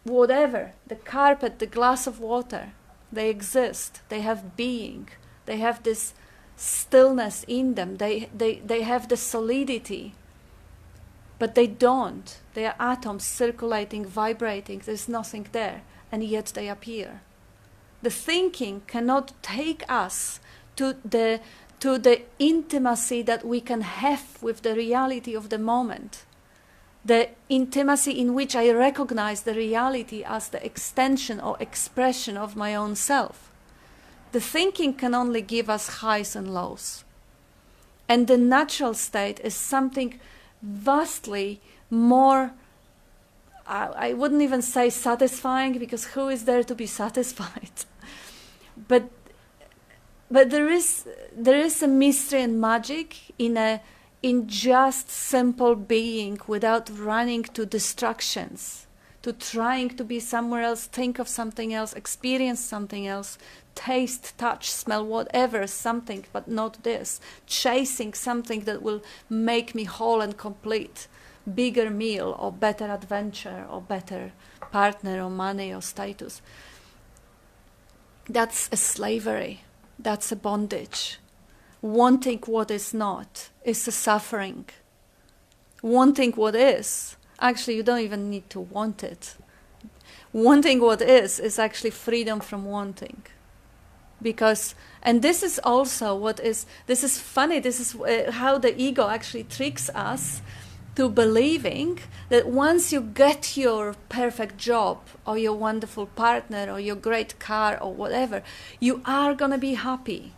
whatever, the carpet, the glass of water, they exist, they have being, they have this stillness in them, they have the solidity. But they don't. They are atoms circulating, vibrating. There's nothing there, and yet they appear. The thinking cannot take us to the intimacy that we can have with the reality of the moment. The intimacy in which I recognize the reality as the extension or expression of my own self. The thinking can only give us highs and lows. And the natural state is something vastly more, I wouldn't even say satisfying, because who is there to be satisfied? But there is a mystery and magic in just simple being, without running to distractions, to trying to be somewhere else, think of something else, experience something else, taste, touch, smell, whatever, something, but not this. Chasing something that will make me whole and complete. Bigger meal, or better adventure, or better partner, or money, or status. That's a slavery. That's a bondage. Wanting what is not is a suffering. Wanting what is, actually you don't even need to want it. Wanting what is actually freedom from wanting. Because, and this is also this is funny, this is how the ego actually tricks us to believing that once you get your perfect job, or your wonderful partner, or your great car, or whatever, you are going to be happy.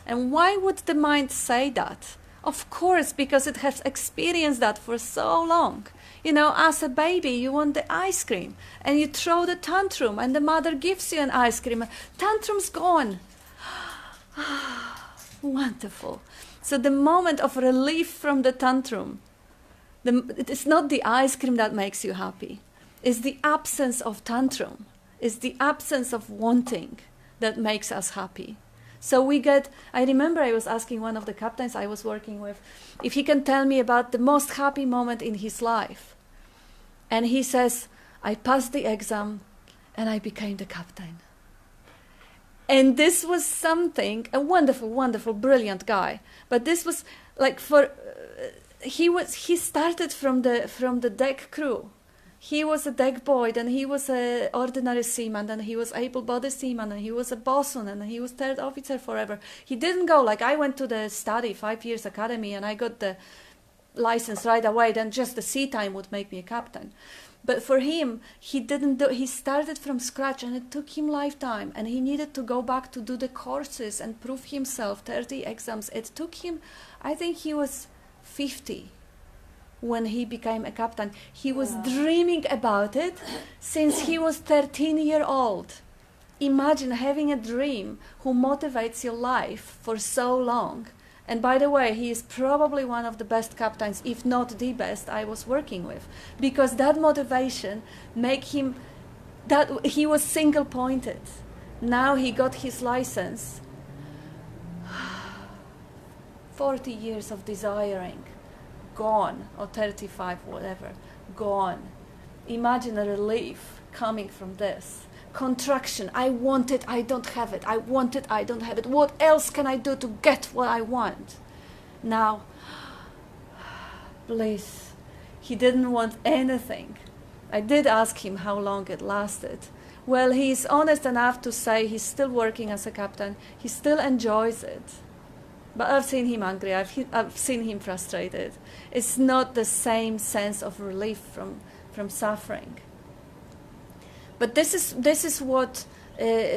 And why would the mind say that? Of course, because it has experienced that for so long. You know, as a baby, you want the ice cream, and you throw the tantrum, and the mother gives you an ice cream. Tantrum's gone. Wonderful. So the moment of relief from the tantrum, it's not the ice cream that makes you happy. It's the absence of tantrum. It's the absence of wanting that makes us happy. So I remember I was asking one of the captains I was working with if he can tell me about the most happy moment in his life. And he says, I passed the exam and I became the captain. And this was something, a wonderful, wonderful, brilliant guy. But this was like he started from the deck crew. He was a deck boy, then he was an ordinary seaman, then he was able-bodied seaman, and he was a bosun, and he was third officer forever. He didn't go like I went to the 5 years academy, and I got the license right away. Then just the sea time would make me a captain. But for him, he started from scratch, and it took him lifetime, and he needed to go back to do the courses and prove himself, 30 exams. It took him, I think he was 50. When he became a captain, he was dreaming about it since he was 13-year-old. Imagine having a dream who motivates your life for so long. And by the way, he is probably one of the best captains, if not the best, I was working with, because that motivation made him that he was single-pointed. Now he got his license. 40 years of desiring. Gone, or 35, whatever, gone. Imagine a relief coming from this. Contraction, I want it, I don't have it. I want it, I don't have it. What else can I do to get what I want? Now, bliss. He didn't want anything. I did ask him how long it lasted. Well, he's honest enough to say he's still working as a captain. He still enjoys it. But I've seen him angry, I've seen him frustrated. It's not the same sense of relief from suffering. But this is what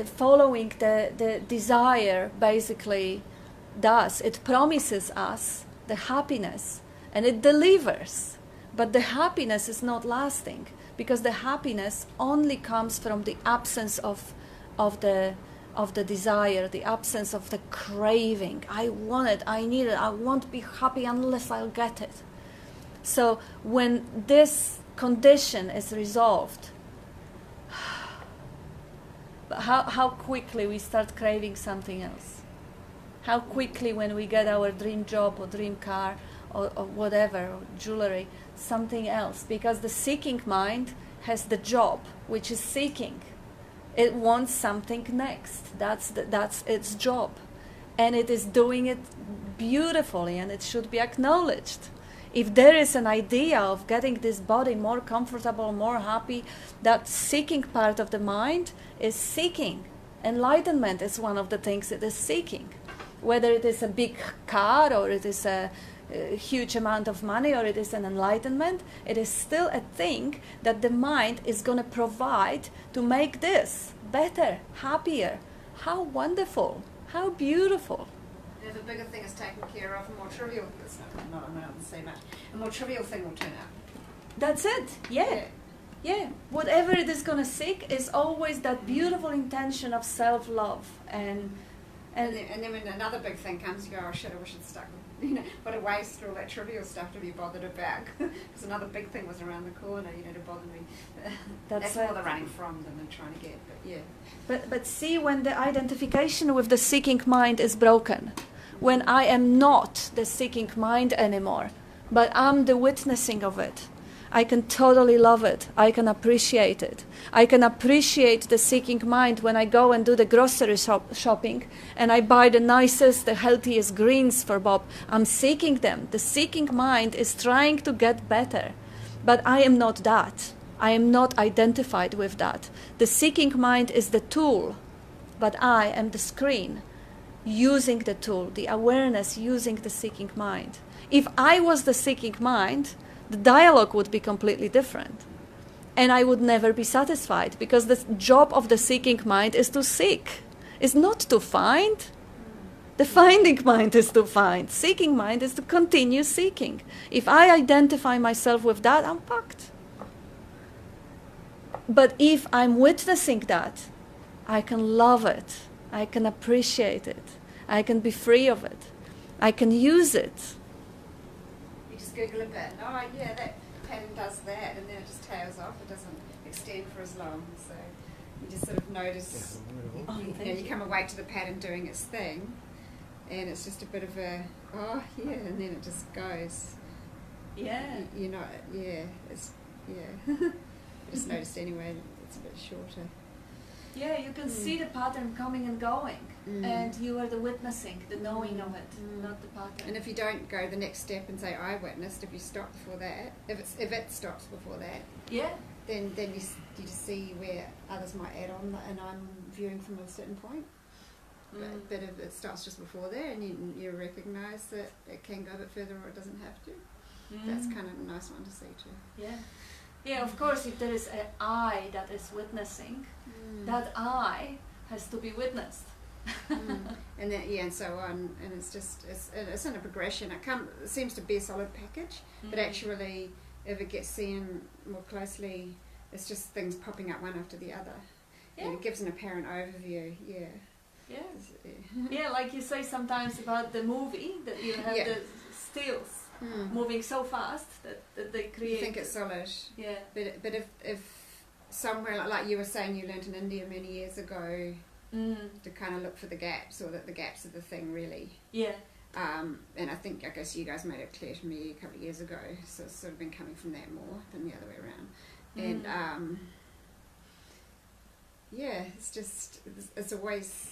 following the desire basically does. It promises us the happiness, and it delivers. But the happiness is not lasting, because the happiness only comes from the absence of the desire, the absence of the craving. I want it, I need it, I won't be happy unless I'll get it. So when this condition is resolved, how quickly we start craving something else. How quickly when we get our dream job or dream car or whatever, or jewelry, something else. Because the seeking mind has the job, which is seeking. It wants something next. That's its job. And it is doing it beautifully, and it should be acknowledged. If there is an idea of getting this body more comfortable, more happy, that seeking part of the mind is seeking. Enlightenment is one of the things it is seeking. Whether it is a big car, or it is a huge amount of money, or it is an enlightenment, it is still a thing that the mind is going to provide to make this better, happier. How wonderful, how beautiful. If a bigger thing is taken care of, a more trivial, I'm not allowed to say much, a more trivial thing will turn up. That's it, yeah. Whatever it is going to seek is always that beautiful intention of self-love. And then when another big thing comes, you go, oh shit, I wish I'd stuck with, what a waste for all that trivial stuff to be bothered about. Because another big thing was around the corner, to bother me. That's more the running from than the trying to get, but yeah. But see, when the identification with the seeking mind is broken, when I am not the seeking mind anymore, but I'm the witnessing of it, I can totally love it. I can appreciate it. I can appreciate the seeking mind when I go and do the grocery shopping and I buy the nicest, the healthiest greens for Bob. I'm seeking them. The seeking mind is trying to get better. But I am not that. I am not identified with that. The seeking mind is the tool, but I am the screen using the tool, the awareness using the seeking mind. If I was the seeking mind, the dialogue would be completely different. And I would never be satisfied, because the job of the seeking mind is to seek. It's not to find. The finding mind is to find. Seeking mind is to continue seeking. If I identify myself with that, I'm fucked. But if I'm witnessing that, I can love it. I can appreciate it. I can be free of it. I can use it. You just Google a bit. Oh, yeah, that pattern does that, and then it just tails off. It doesn't extend for as long. So you just sort of notice. You come awake to the pattern doing its thing, and it's just a bit of a and then it just goes. Yeah. You're not. Yeah. It's I just noticed anyway. It's a bit shorter. Yeah, you can see the pattern coming and going, and you are the witnessing, the knowing of it, not the pattern. And if you don't go the next step and say I witnessed, if you stop before that, if it stops before that, then you just see where others might add on, and I'm viewing from a certain point. But if it stops just before there, and you recognise that it can go a bit further or it doesn't have to, that's kind of a nice one to see too. Yeah. Yeah, of course, if there is an I that is witnessing, that I has to be witnessed. And then, and so on, and it's just, it's in a progression. It seems to be a solid package, but actually, if it gets seen more closely, it's just things popping up one after the other. Yeah. And it gives an apparent overview, Yeah, like you say sometimes about the movie, that you have the stills. Moving so fast that they create. You think it's solid. Yeah. But if somewhere like you were saying, you learnt in India many years ago to kind of look for the gaps, or that the gaps are the thing really. Yeah. And I guess you guys made it clear to me a couple of years ago. So it's sort of been coming from that more than the other way around. And it's just it's always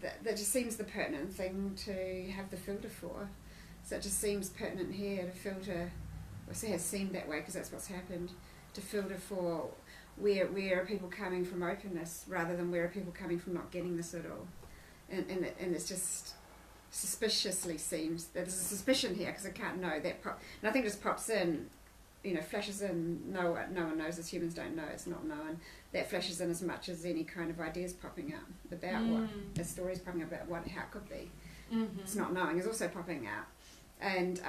that just seems the pertinent thing to have the filter for. So it just seems pertinent here to filter, or it has seemed that way because that's what's happened, to filter for where are people coming from openness rather than where are people coming from not getting this at all. And it's just suspiciously seems, there's a suspicion here because I can't know that, and I think it just pops in, flashes in, no one knows, as humans don't know, it's not known. That flashes in as much as any kind of ideas popping up about what, the stories popping up about how it could be. It's not knowing is also popping out. And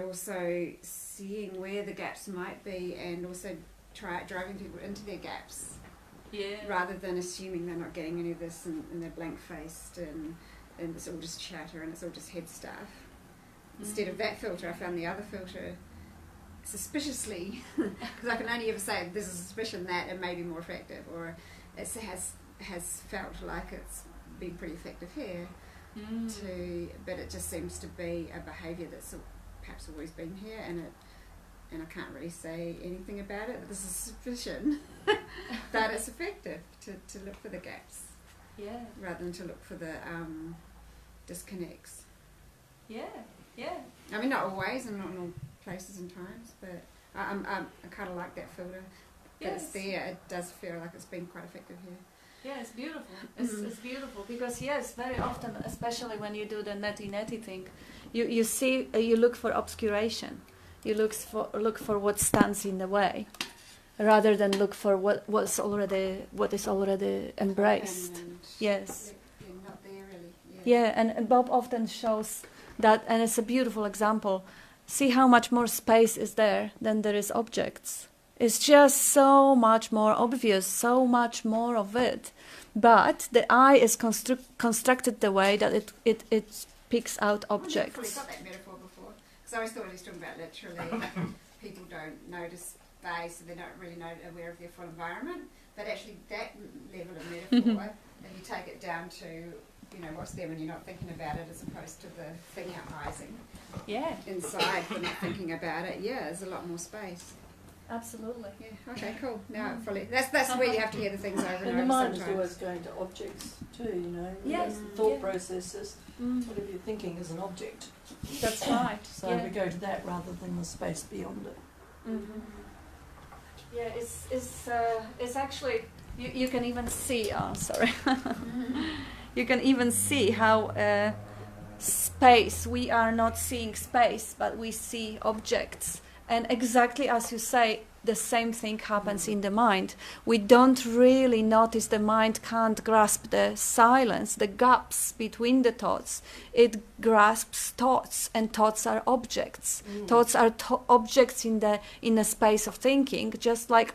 also seeing where the gaps might be, and also driving people into their gaps, rather than assuming they're not getting any of this and they're blank faced and it's all just chatter and it's all just head stuff. Instead of that filter, I found the other filter suspiciously, because I can only ever say there's a suspicion that it may be more effective, or it has felt like it's been pretty effective here. But it just seems to be a behaviour that's perhaps always been here, and I can't really say anything about it, but there's a suspicion that it's effective to look for the gaps, rather than to look for the disconnects. I mean, not always, and not in all places and times, but I kind of like that filter. That it's there. It does feel like it's been quite effective here. Yeah, it's beautiful. It's beautiful because very often, especially when you do the neti thing, you see you look for obscuration. You look for what stands in the way, rather than look for what is already embraced. Yes. Not there really. Yeah, and Bob often shows that, and it's a beautiful example. See how much more space is there than there is objects. It's just so much more obvious, so much more of it. But the eye is constructed the way that it picks out objects. I've never fully got that metaphor before. Because I always thought he was talking about literally people don't notice space, so they're not really aware of their full environment. But actually that level of metaphor, if you take it down to what's there when you're not thinking about it, as opposed to the thing arising inside when not thinking about it, there's a lot more space. Absolutely. Yeah. Okay. Cool. Now fully. That's where you have to hear the things over and over. And the mind sometimes. is always going to objects too. Yes. The thought processes. Whatever you're thinking is an object. That's right. So we go to that rather than the space beyond it. Yeah. It's actually you can even see. Oh, sorry. You can even see how space. We are not seeing space, but we see objects. And exactly as you say, the same thing happens in the mind. We don't really notice the mind can't grasp the silence, the gaps between the thoughts. It grasps thoughts, and thoughts are objects. Thoughts are objects in the space of thinking, just like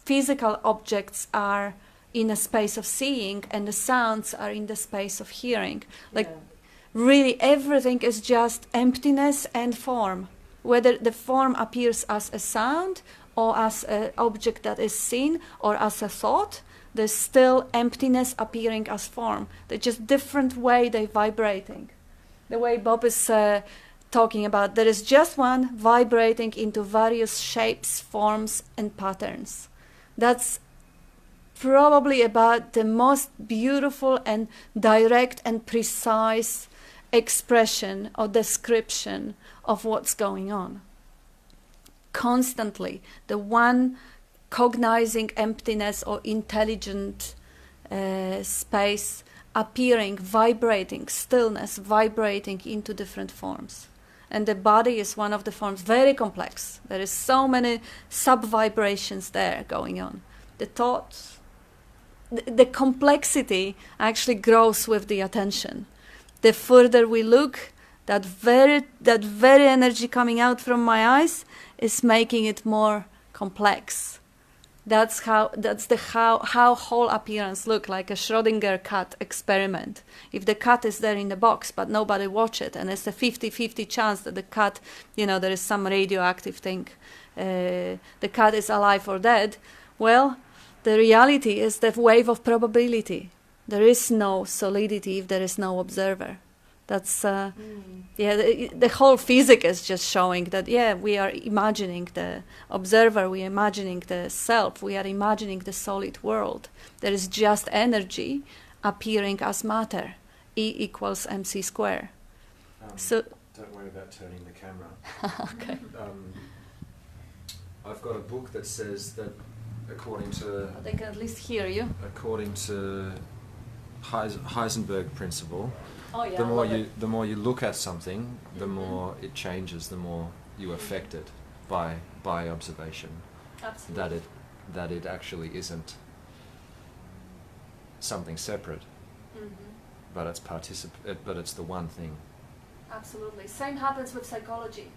physical objects are in a space of seeing, and the sounds are in the space of hearing. Like, Yeah. really, everything is just emptiness and form. Whether the form appears as a sound, or as an object that is seen, or as a thought, there's still emptiness appearing as form. They're just different way they're vibrating. The way Bob is talking about, there is just one vibrating into various shapes, forms, and patterns. That's probably about the most beautiful and direct and precise expression or description of what's going on. Constantly, the one cognizing emptiness or intelligent space appearing, vibrating, stillness, vibrating into different forms. And the body is one of the forms, very complex. There is so many sub-vibrations there going on. The thoughts, the complexity actually grows with the attention. The further we look, that very energy coming out from my eyes is making it more complex. That's how whole appearance look, like a Schrödinger cat experiment. If the cat is there in the box but nobody watch it, and it's a 50-50 chance that the cat, there is some radioactive thing, the cat is alive or dead, well, the reality is the wave of probability. There is no solidity if there is no observer. That's the whole physics is just showing that we are imagining the observer, we are imagining the self, we are imagining the solid world. There is just energy appearing as matter. E equals mc square. So don't worry about turning the camera. okay. I've got a book that says that according to They can at least hear you. Heisenberg principle, Oh yeah. the more you look at something, the more it changes, the more you affect it by observation. Absolutely. That it actually isn't something separate, but it's the one thing. Absolutely. Same happens with psychology.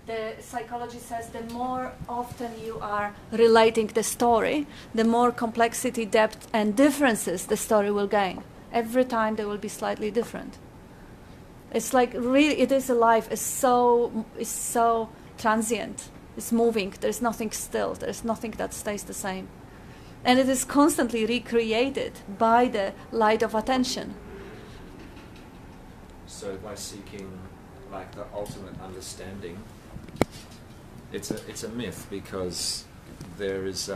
The psychology says the more often you are relating the story, the more complexity, depth, and differences the story will gain. Every time they will be slightly different. It's like really, it is alive. It's so transient. It's moving. There's nothing still. There's nothing that stays the same, and it is constantly recreated by the light of attention. So by seeking like the ultimate understanding, it's a myth, because there is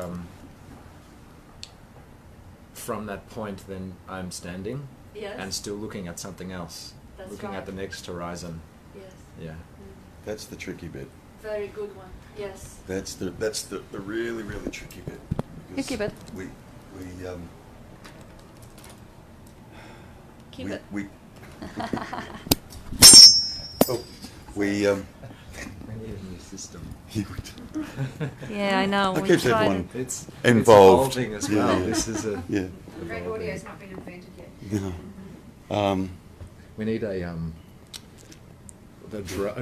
from that point then I'm standing and still looking at something else. That's looking right. at the next horizon. Yes. Yeah. That's the tricky bit. Very good one. Yes. That's the really, really tricky bit. You keep it. Keep it. We need a new system. Yeah, I know. That we keeps tried everyone it. It's involved. evolving as well. Yeah. This is a Great evolving. audio's not been invented yet. No. We need a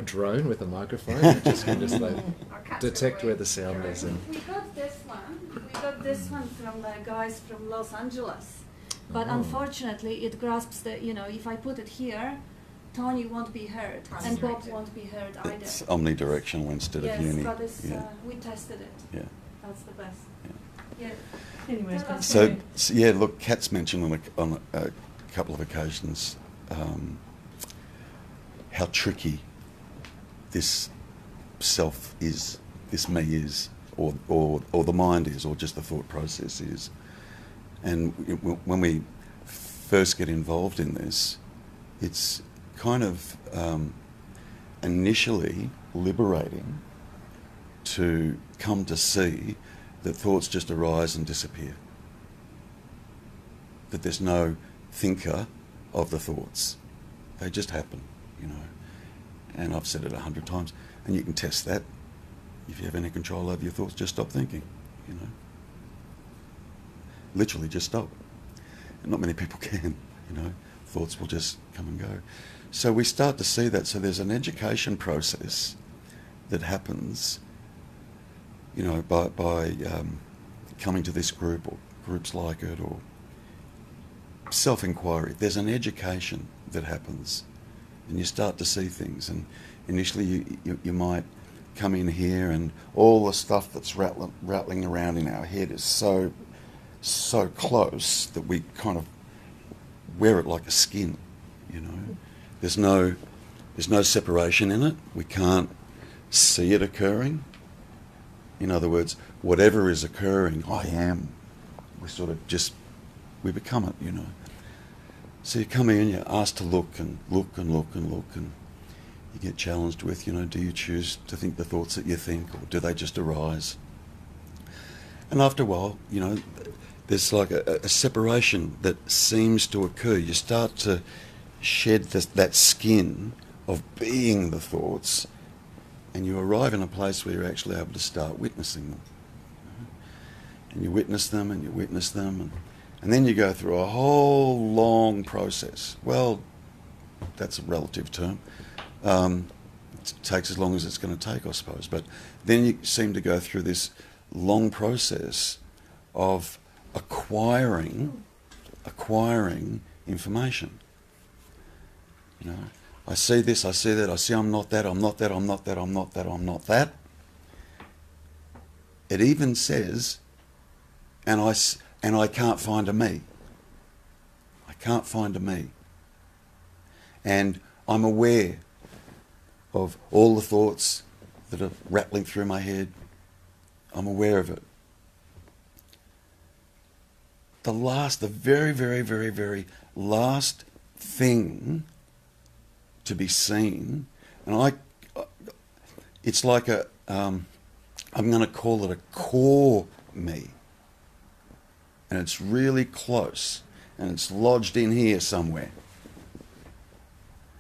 drone with a microphone that just can just like I'll cut detect the where the sound is. And We got this one. We got this one from the guys from Los Angeles. But Oh. unfortunately, it grasps the, if I put it here, Toni won't be heard. And Bob Cross-directed. won't be heard either. It's omnidirectional instead Yes, of uni. but it's, Yeah. we tested it. Yeah. That's the best. Yeah. Yeah. Anyways, Tell us. So yeah, look, Kat's mentioned on a couple of occasions how tricky this self is, this me is, or the mind is, or just the thought process is. And when we first get involved in this, it's kind of initially liberating to come to see that thoughts just arise and disappear. That there's no thinker of the thoughts. They just happen, And I've said it 100 times, and you can test that. If you have any control over your thoughts, just stop thinking, Literally just stop. And not many people can, Thoughts will just come and go. So we start to see that. So there's an education process that happens, by coming to this group or groups like it, or self-inquiry. There's an education that happens, and you start to see things. And initially you might come in here, and all the stuff that's rattling around in our head is so close that we kind of wear it like a skin, you know. There's no separation in it. We can't see it occurring. In other words, whatever is occurring, I am. We sort of just, we become it, you know. So you come in, you're asked to look and look and look and look, and you get challenged with, you know, do you choose to think the thoughts that you think, or do they just arise? And after a while, you know, there's like a separation that seems to occur. You start to shed that skin of being the thoughts, and you arrive in a place where you're actually able to start witnessing them. And you witness them, and you witness them, and then you go through a whole long process. Well, that's a relative term. It takes as long as it's going to take, I suppose. But then you seem to go through this long process of acquiring information. You know, I see this, I see that, I see I'm not that, I'm not that, I'm not that, I'm not that, I'm not that. It even says, and I can't find a me. I can't find a me. And I'm aware of all the thoughts that are rattling through my head. I'm aware of it. The very, very, very, very last thing to be seen, and it's like I'm going to call it a core me. And it's really close, and it's lodged in here somewhere.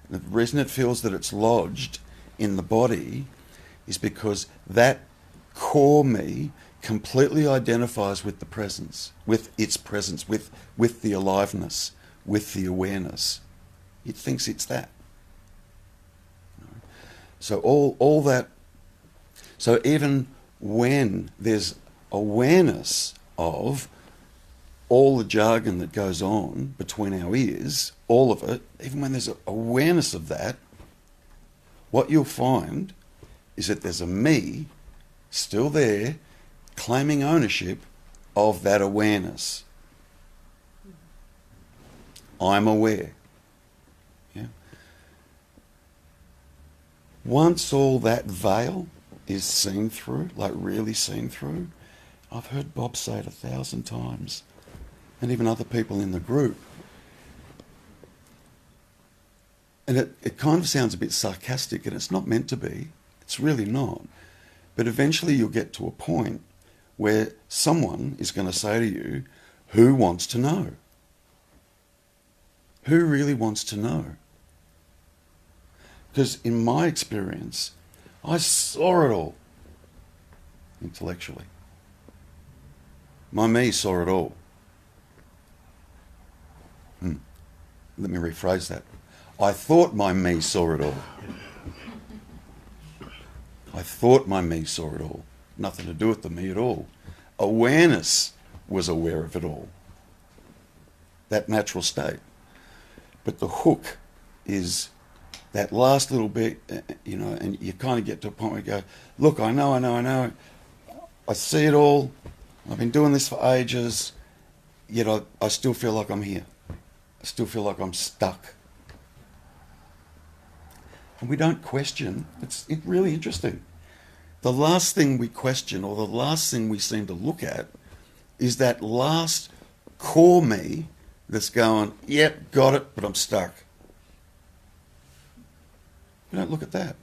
And the reason it feels that it's lodged in the body is because that core me completely identifies with the presence, with its presence, with the aliveness, with the awareness. It thinks it's that. So all that, so even when there's awareness of all the jargon that goes on between our ears, all of it, even when there's awareness of that, what you'll find is that there's a me still there claiming ownership of that awareness. I'm aware. Yeah. Once all that veil is seen through, like really seen through, I've heard Bob say it 1,000 times, and even other people in the group. And it kind of sounds a bit sarcastic, and it's not meant to be. It's really not. But eventually you'll get to a point where someone is going to say to you, who wants to know? Who really wants to know? Because in my experience, I saw it all intellectually. My me saw it all. Let me rephrase that. I thought my me saw it all. I thought my me saw it all. Nothing to do with the me at all. Awareness was aware of it all. That natural state. But the hook is that last little bit, you know, and you kind of get to a point where you go, look, I know. I see it all. I've been doing this for ages, yet I still feel like I'm here. I still feel like I'm stuck. And we don't question. It's really interesting. The last thing we question, or the last thing we seem to look at, is that last core me that's going, yep, got it, but I'm stuck. We don't look at that.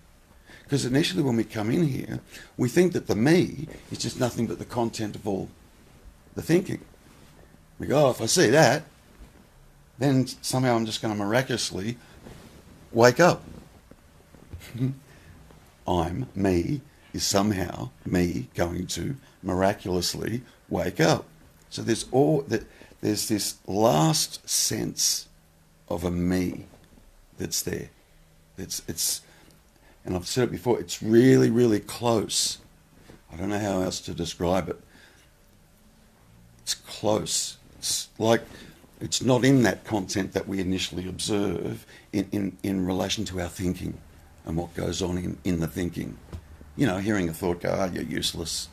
Because initially when we come in here, we think that the me is just nothing but the content of all the thinking. We go, oh, if I see that, then somehow I'm just going to miraculously wake up. I'm me is somehow me going to miraculously wake up. So there's this last sense of a me that's there. It's and I've said it before, it's really, really close. I don't know how else to describe it. It's close. It's like it's not in that content that we initially observe in relation to our thinking and what goes on in the thinking. You know, hearing a thought go, oh, you're useless.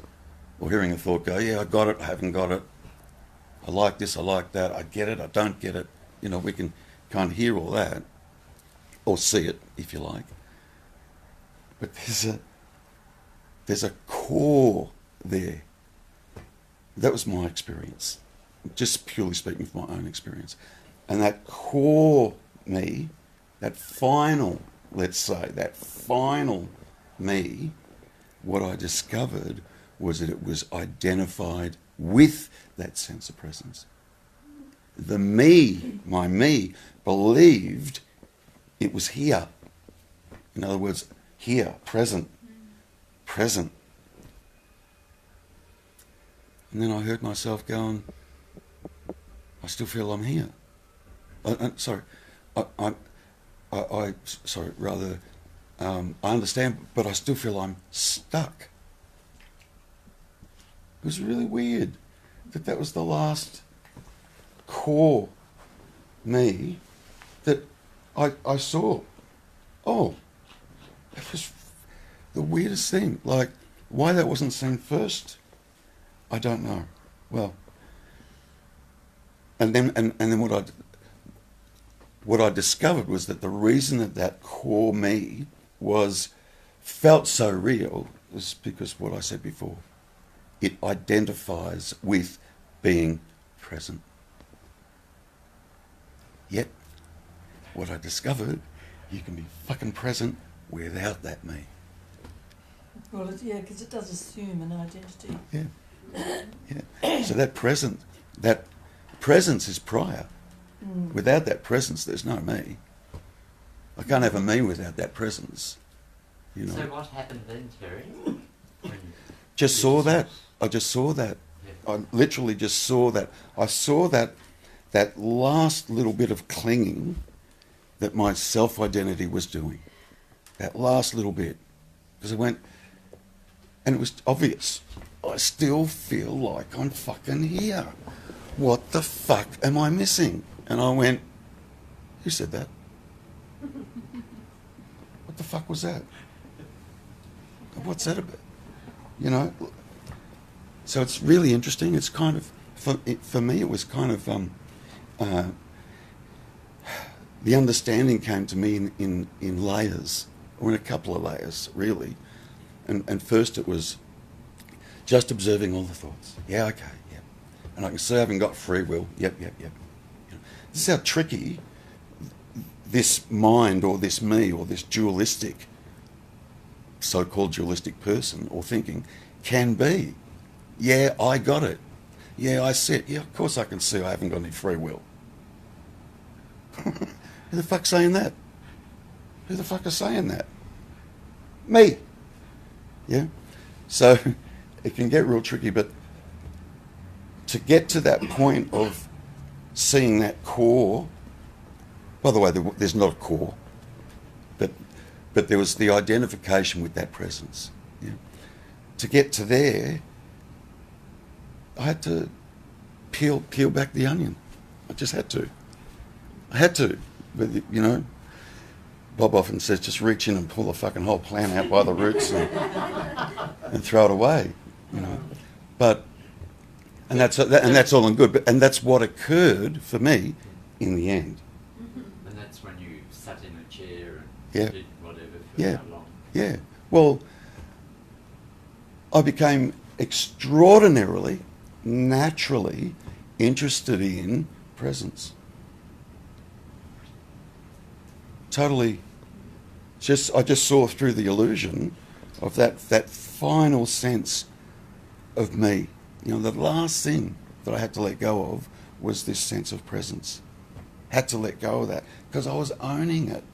Or hearing a thought go, yeah, I got it, I haven't got it. I like this, I like that, I get it, I don't get it. You know, we can kind of hear all that, or see it, if you like. But there's a core there. That was my experience, just purely speaking from my own experience. And that core me, that final, let's say, that final me, what I discovered was that it was identified with that sense of presence. The me, my me, believed it was here. In other words, here, present. And then I heard myself going, I still feel I'm here. I understand, but I still feel I'm stuck. It was really weird that was the last core me that I saw. Oh, it was the weirdest thing. Like, why that wasn't seen first, I don't know. Well, and then what I discovered was that the reason that core me felt so real was because what I said before. It identifies with being present. Yet, what I discovered, you can be fucking present without that me. Well, because it does assume an identity. Yeah. So that presence is prior. Without that presence, there's no me. I can't have a me without that presence. You know. So what happened then, Terry? Just saw that. I just saw that. Yeah. I literally just saw that. I saw that last little bit of clinging that my self-identity was doing. That last little bit. Because I went, and it was obvious. I still feel like I'm fucking here. What the fuck am I missing? And I went, who said that? What the fuck was that? What's that about? You know? So it's really interesting. It's kind of, for me, it was kind of, the understanding came to me in layers, or in a couple of layers, really. And first it was just observing all the thoughts. Yeah, okay, yep. And I can see I haven't got free will. Yep. You know, this is how tricky this mind or this me or this dualistic, so-called dualistic person or thinking can be. Yeah, I got it. Yeah, I see it. Yeah, of course I can see I haven't got any free will. Who the fuck's saying that? Who the fuck is saying that? Me. Yeah? So it can get real tricky, but to get to that point of seeing that core, by the way, there's not a core, but there was the identification with that presence. Yeah? To get to there, I had to peel back the onion. I just had to. I had to. But, you know, Bob often says just reach in and pull the fucking whole plant out by the roots and throw it away, you know. But, and that's all in good. And that's what occurred for me in the end. And that's when you sat in a chair and did whatever for how long? Yeah. Well, I became extraordinarily, naturally interested in presence. Totally, I just saw through the illusion of that final sense of me. You know, the last thing that I had to let go of was this sense of presence. Had to let go of that because I was owning it.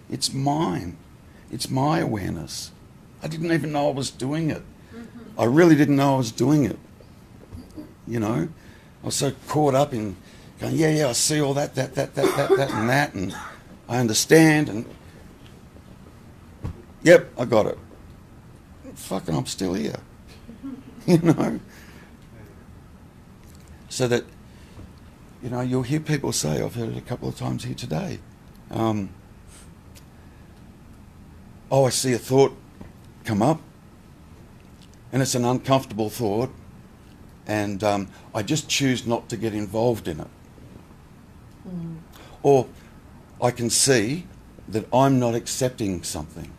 It's mine. It's my awareness. I didn't even know I was doing it. I really didn't know I was doing it. You know, I was so caught up in going, I see all that and that, and I understand, and yep, I got it. Fucking, I'm still here. You know? So that, you know, you'll hear people say, I've heard it a couple of times here today, oh, I see a thought come up, and it's an uncomfortable thought, and I just choose not to get involved in it. Mm. Or I can see that I'm not accepting something.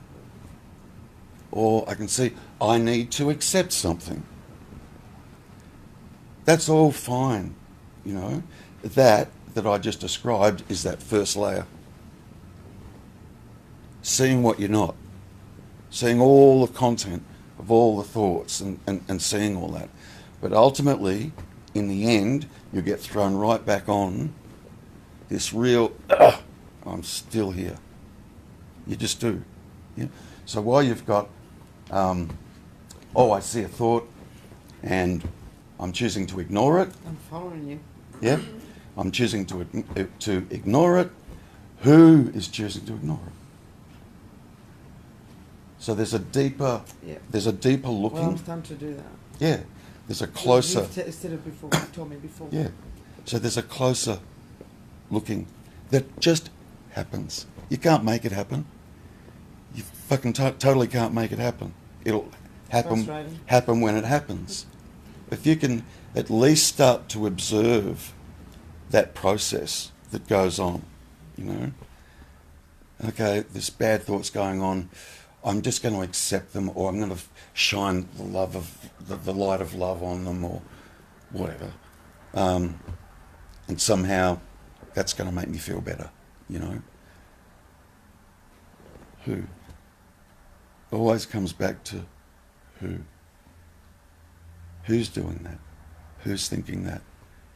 Or I can see I need to accept something. That's all fine, you know. That I just described is that first layer. Seeing what you're not. Seeing all the content of all the thoughts and seeing all that. But ultimately, in the end, you get thrown right back on this real, I'm still here. You just do. Yeah? So while you've got, I see a thought and I'm choosing to ignore it. I'm following you. Yeah? I'm choosing to ignore it. Who is choosing to ignore it? So there's a deeper looking. Well, I'm starting to do that. Yeah. There's a closer. You said it before. You told me before. Yeah. So there's a closer looking that just happens. You can't make it happen. You fucking totally can't make it happen. It'll happen when it happens. If you can at least start to observe that process that goes on, you know. Okay, there's bad thoughts going on. I'm just going to accept them, or I'm going to shine the love of the light of love on them, or whatever. And somehow that's going to make me feel better, you know. Who? Always comes back to who. Who's doing that? Who's thinking that?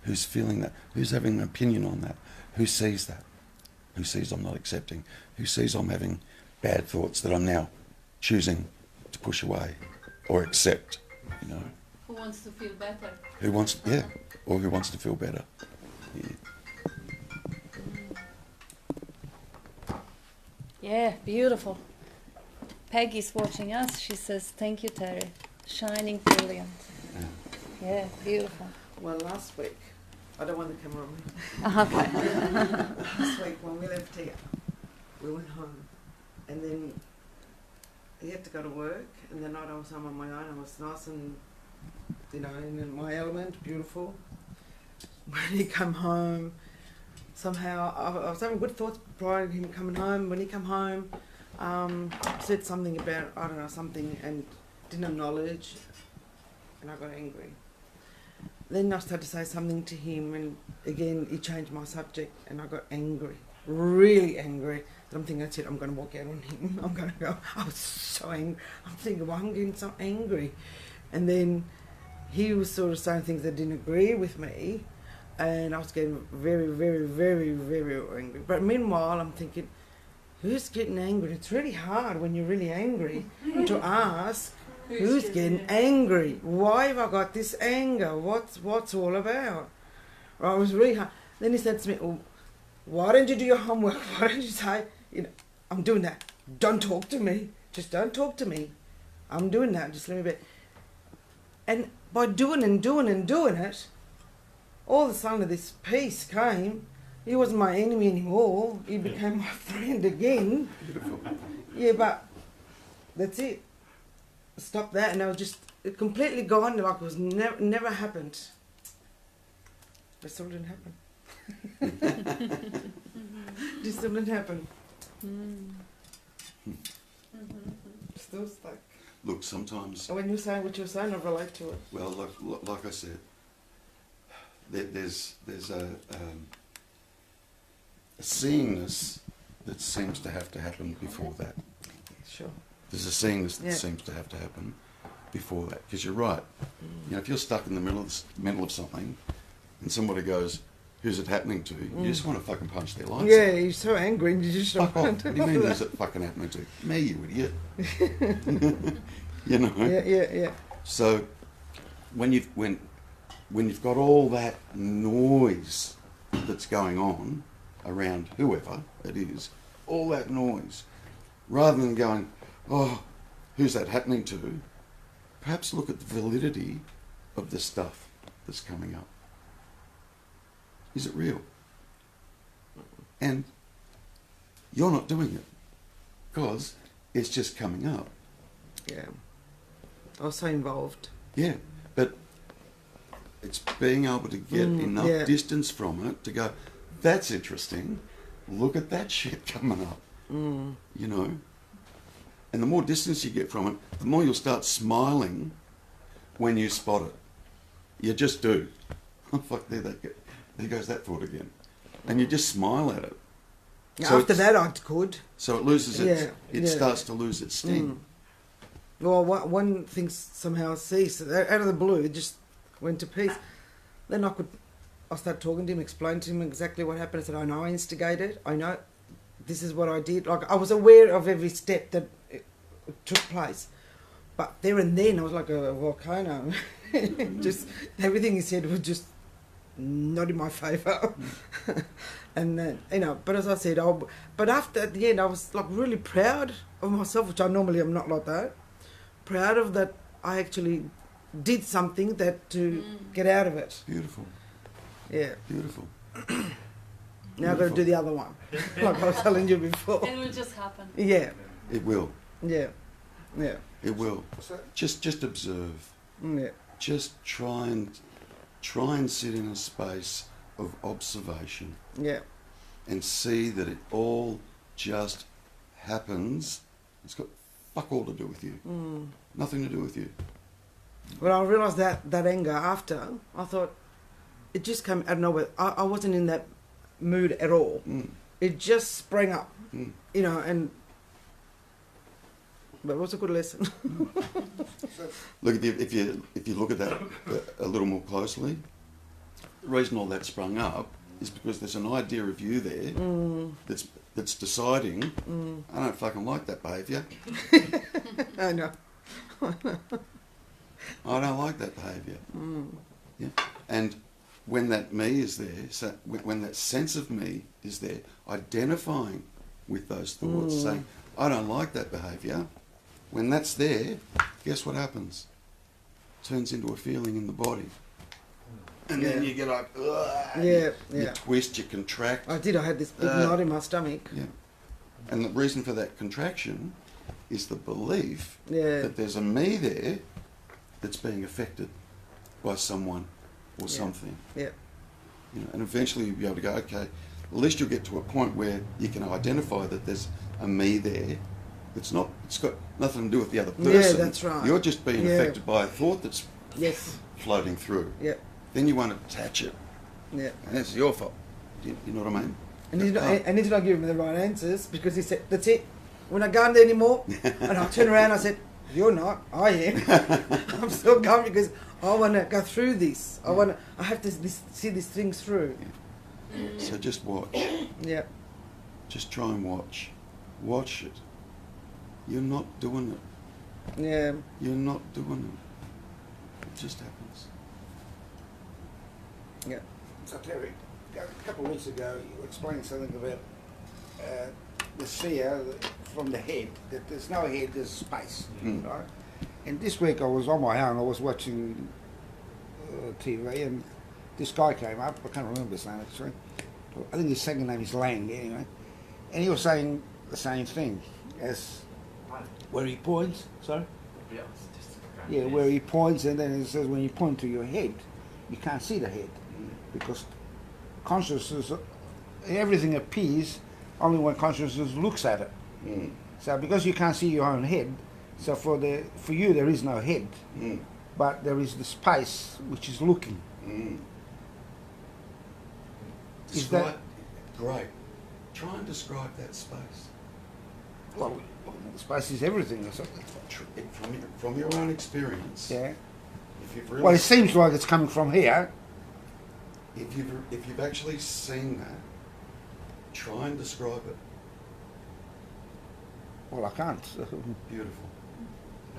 Who's feeling that? Who's having an opinion on that? Who sees that? Who sees I'm not accepting? Who sees I'm having bad thoughts that I'm now choosing to push away or accept, you know? Who wants to feel better? Who wants to feel better. Yeah. Yeah, beautiful. Peggy's watching us. She says, thank you, Terry. Shining brilliant. Yeah, beautiful. Well, last week, I don't want the camera on me. Okay. Last week when we left here, we went home, and then he had to go to work, and the night I was home on my own. I was nice and, you know, in my element, beautiful. When he came home, somehow I was having good thoughts prior to him coming home. When he came home, said something about, I don't know, something, and didn't acknowledge, and I got angry. Then I started to say something to him, and again he changed my subject, and I got angry, really angry. And I'm thinking, that's it, I'm going to walk out on him. I'm going to go. I was so angry. I'm thinking, why am I getting so angry? And then he was sort of saying things that didn't agree with me, and I was getting very, very, very, very angry. But meanwhile, I'm thinking, who's getting angry? It's really hard when you're really angry to ask, who's getting angry? Why have I got this anger? What's all about? Well, I was really hard. Then he said to me, oh, why don't you do your homework? Why don't you say, you know, I'm doing that. Don't talk to me. Just don't talk to me. I'm doing that. Just let me be. And by doing it, all of a sudden this peace came. He wasn't my enemy anymore. He became my friend again. Beautiful. Yeah, but that's it. Stop that, and I was just completely gone, like it was never happened. But still didn't happen. Just still didn't happen. Still stuck. Look, sometimes. When you're saying what you're saying, I relate to it. Well, like I said, there's a seeingness that seems to have to happen before that. Sure. There's a seeingness that seems to have to happen before that. Because you're right. You know, if you're stuck in the middle of something, and somebody goes, "Who's it happening to?" You just want to fucking punch their lights. Yeah, you're so angry, and you just fuck don't off. What do you mean, who's it fucking happening to? Me, you idiot. You know. Yeah. So when you've got all that noise that's going on around whoever it is, all that noise, rather than going, oh, who's that happening to? Perhaps look at the validity of the stuff that's coming up. Is it real? And you're not doing it because it's just coming up. Yeah. I was so involved. Yeah, but it's being able to get enough distance from it to go, that's interesting, look at that shit coming up, you know. And the more distance you get from it, the more you'll start smiling when you spot it. You just do. Oh, fuck, there goes that thought again. And you just smile at it. So after that I could. So it loses it starts to lose its sting. Well, one thing somehow ceased. Out of the blue, it just went to peace. Then I started talking to him, explained to him exactly what happened. I said, I know I instigated. I know this is what I did. Like, I was aware of every step that it took place. But there and then, I was like a volcano. Just everything he said was just not in my favour. And then, you know, but as I said, but after at the end, I was like really proud of myself, which I normally am not like that. Proud of that I actually did something that to get out of it. Beautiful. Yeah. Beautiful. Now I've got to do the other one, like I was telling you before. It will just happen. Yeah. It will. Yeah. Yeah. It will. Just observe. Yeah. Just try and sit in a space of observation. Yeah. And see that it all just happens. It's got fuck all to do with you. Nothing to do with you. When I realised that anger after, I thought, it just came out of nowhere. I wasn't in that mood at all. It just sprang up, you know, but it was a good lesson. Look, if you look at that a little more closely, the reason all that sprung up is because there's an idea of you there that's deciding, I don't fucking like that behaviour. I know. I don't like that behaviour. Yeah. And when that me is there, so when that sense of me is there, identifying with those thoughts, saying, I don't like that behaviour, when that's there, guess what happens? Turns into a feeling in the body. And then you get like, you twist, you contract. I had this big knot in my stomach. Yeah. And the reason for that contraction is the belief that there's a me there that's being affected by someone or something. Yeah. You know, and eventually you'll be able to go, okay, at least you'll get to a point where you can identify that there's a me there. It's got nothing to do with the other person. Yeah, that's right. You're just being affected by a thought that's floating through. Yeah. Then you won't attach it. Yeah. And it's your fault. You know what I mean? And he did not give me the right answers because he said, that's it. We're not going there anymore. And I turned around and I said, you're not, I am. I'm still going because I want to go through this. I have to see these things through. Yeah. So just watch. Yeah. Just try and watch. Watch it. You're not doing it. Yeah. You're not doing it. It just happens. Yeah. So Terry, a couple of weeks ago you explained something about the seer from the head, that there's no head, there's space, right? And this week I was on my own, I was watching TV and this guy came up, I can't remember his name actually, I think his second name is Lang anyway, and he was saying the same thing as where he points, sorry? Yeah, where he points and then it says when you point to your head, you can't see the head because consciousness, everything appears only when consciousness looks at it. So because you can't see your own head, so for you there is no head, but there is the space which is looking. Describe, great. Try and describe that space. Well, space is everything. From your own experience. Yeah. If you've really Well, it seems like it's coming from here. If you've actually seen that, try and describe it. Well, I can't. Beautiful.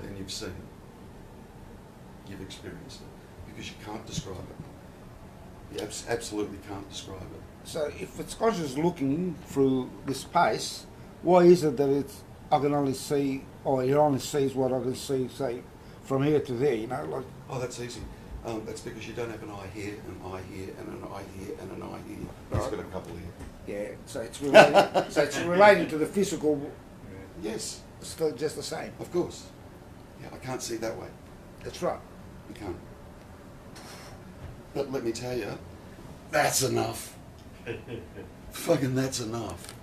Then you've seen it. You've experienced it. Because you can't describe it. You absolutely can't describe it. So if it's conscious looking through the space, why is it that I can only see, or it only sees what I can see, say, from here to there, you know? Like, oh, that's easy. That's because you don't have an eye here, an eye here, and an eye here, and an eye here. He's got a couple here. Yeah, so it's related, so it's related to the physical, Yes, still just the same. of course. Yeah, I can't see that way. That's right. You can't. But let me tell you, that's enough. Fucking that's enough.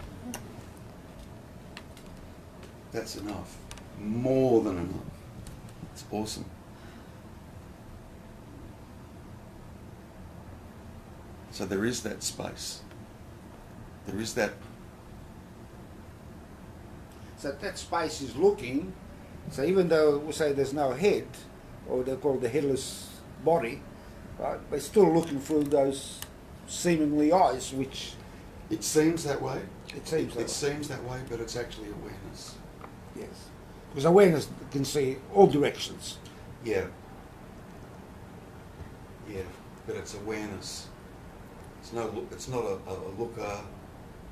That's enough. More than enough. It's awesome. So there is that space. There is that. So that space is looking, so even though we say there's no head, or they're called the headless body, right, they're still looking through those seemingly eyes, which... It seems that way. It seems that way. It seems that way, but it's actually awareness. Yes. Because awareness can see all directions. Yeah. Yeah, but it's awareness. It's no. It's not a looker,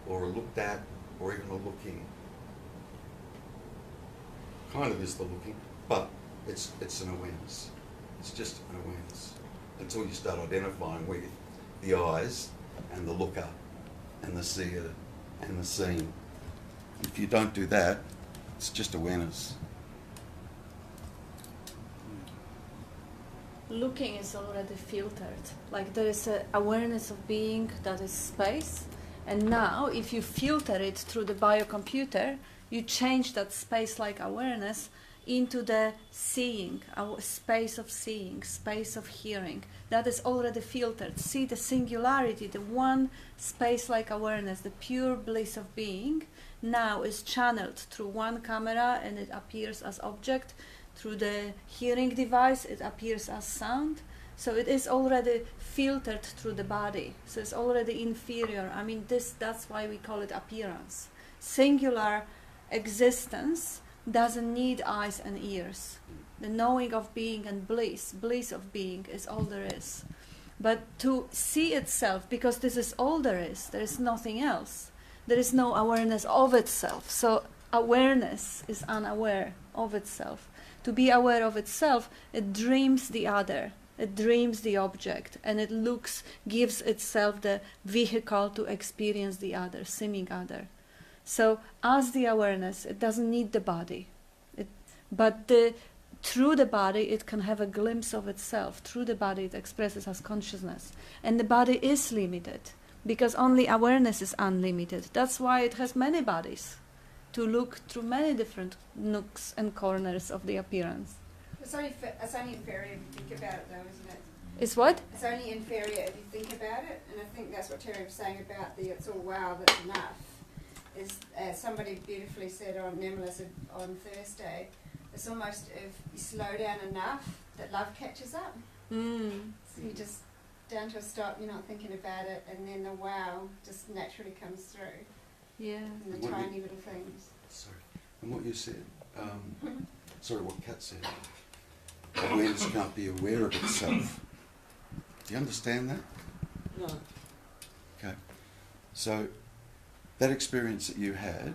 or a looked at, or even a looking. Kind of is the looking, but it's an awareness. It's just an awareness until you start identifying with the eyes and the looker and the seer and the seen. If you don't do that, it's just awareness. Looking is already filtered. Like there is an awareness of being that is space, and now if you filter it through the biocomputer, you change that space-like awareness into the seeing, our space of seeing, space of hearing. That is already filtered. See the singularity, the one space-like awareness, the pure bliss of being, now is channeled through one camera and it appears as object. Through the hearing device, it appears as sound. So it is already filtered through the body. So it's already inferior. I mean, that's why we call it appearance. Singular existence doesn't need eyes and ears. The knowing of being and bliss of being is all there is. But to see itself, because this is all there is nothing else. There is no awareness of itself. So awareness is unaware of itself. To be aware of itself, it dreams the other, it dreams the object, and it gives itself the vehicle to experience the other, seeming other. So as the awareness, it doesn't need the body. But through the body, it can have a glimpse of itself. Through the body, it expresses as consciousness. And the body is limited, because only awareness is unlimited. That's why it has many bodies, to look through many different nooks and corners of the appearance. It's only inferior if you think about it, though, isn't it? It's what? It's only inferior if you think about it, and I think that's what Terry was saying about the it's all wow, that's enough. Is somebody beautifully said on Nemla on Thursday, it's almost if you slow down enough that love catches up. So you just down to a stop, you're not thinking about it, and then the wow just naturally comes through. Yeah. And the tiny little things. Sorry. And what you said, sorry, what Kat said, awareness can't be aware of itself. Do you understand that? No. Okay. So that experience that you had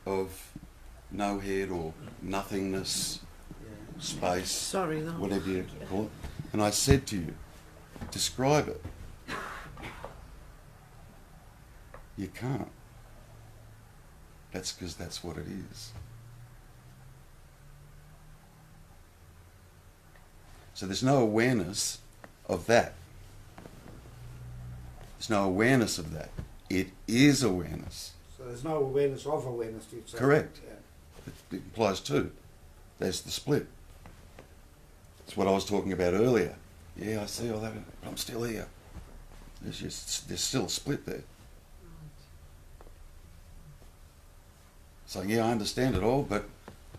of no head or nothingness, space, Sorry, no. whatever you call it, and I said to you, describe it. You can't. That's because that's what it is. So there's no awareness of that. There's no awareness of that. It is awareness. So there's no awareness of awareness to itself. Correct. Yeah. It implies two. There's the split. It's what I was talking about earlier. Yeah, I see all that, but I'm still here. There's still a split there. So yeah, I understand it all, but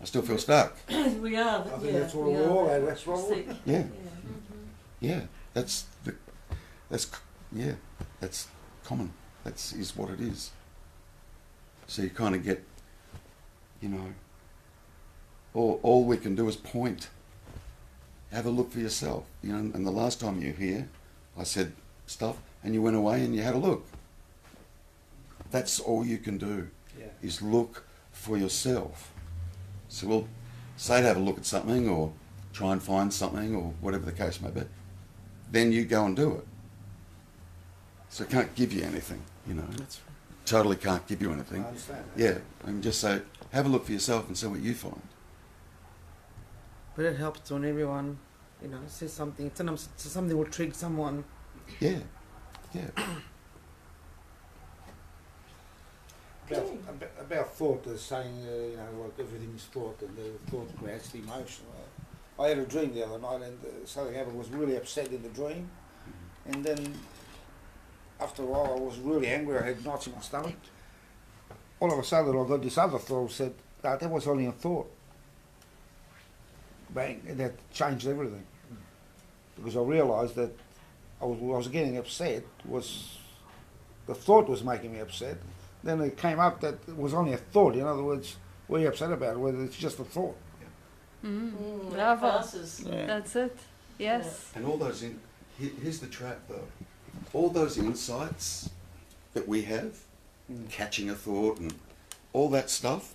I still feel stuck. We are. I think that's what we're all at. That's what we're... Yeah. Yeah, that's common. Is what it is. So you kind of get, all we can do is point. Have a look for yourself, and the last time you were here, I said stuff, and you went away and you had a look. That's all you can do, is look for yourself. So we'll say to have a look at something, or try and find something, or whatever the case may be. then you go and do it. So it can't give you anything, you know. That's right. Totally can't give you anything. I understand that. Yeah, and just say, have a look for yourself and see what you find. But it helps when everyone, you know, says something. Sometimes something will trigger someone. Yeah, yeah. About thought, they're saying, you know, like everything's thought, and the thought creates the emotion. I had a dream the other night, and something happened. I was really upset in the dream, and then after a while, I was really angry. I had knots in my stomach. All of a sudden, I got this other thought. Said, that was only a thought." Bang! And that changed everything, because I realised that I was getting upset. Was the thought was making me upset? Then it came up that it was only a thought. In other words, what are you upset about? Whether it's just a thought. Bravo. Yeah. That's it. Yes. And all those, here's the trap though, all those insights that we have, catching a thought and all that stuff,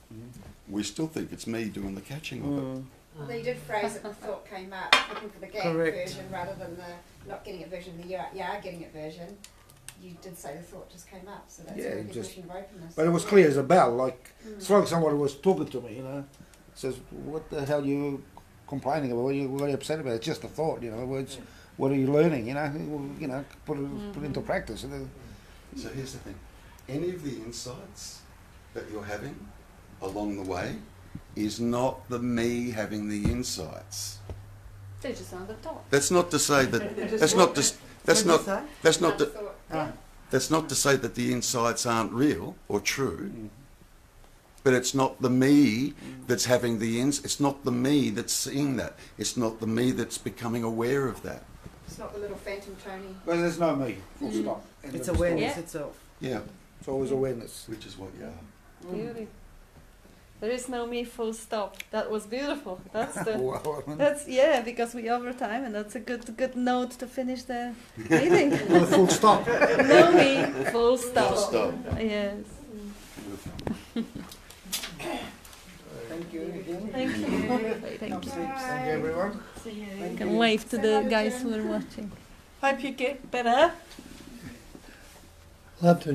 we still think it's me doing the catching of it. Although you did phrase it, the thought came up, looking for the gag Correct. version rather than the not getting it version, the you are getting it version. You did say the thought just came up, so that's Yeah, a it just- recognition of openness. But it was clear as a bell. Like it's like somebody was talking to me. You know, says, "What the hell are you complaining about? What are you upset about? It's just a thought. You know, words. What are you learning? You know, put it into practice." So here's the thing, any of the insights that you're having along the way is not the me having the insights. They just on the top. That's not to say that, that's not to, that's not, that's not to, Thought, that's not to say that the insights aren't real or true, but it's not the me that's having the it's not the me that's seeing that. It's not the me that's becoming aware of that. it's not the little phantom Toni. But there's no me. Full stop. End It's of the story. awareness Yeah. itself. Yeah, It's always awareness. which is what you are. Beauty. There is no me, full stop. That was beautiful. That's the. Well, I mean, That's and we over time, and that's a good note to finish the meeting. well, full stop. No me, full stop. Full stop. Yes. Thank you again. Thank you. Thank you. Thank you, everyone. You can wave to the guys who are watching. Hope you get better. Love to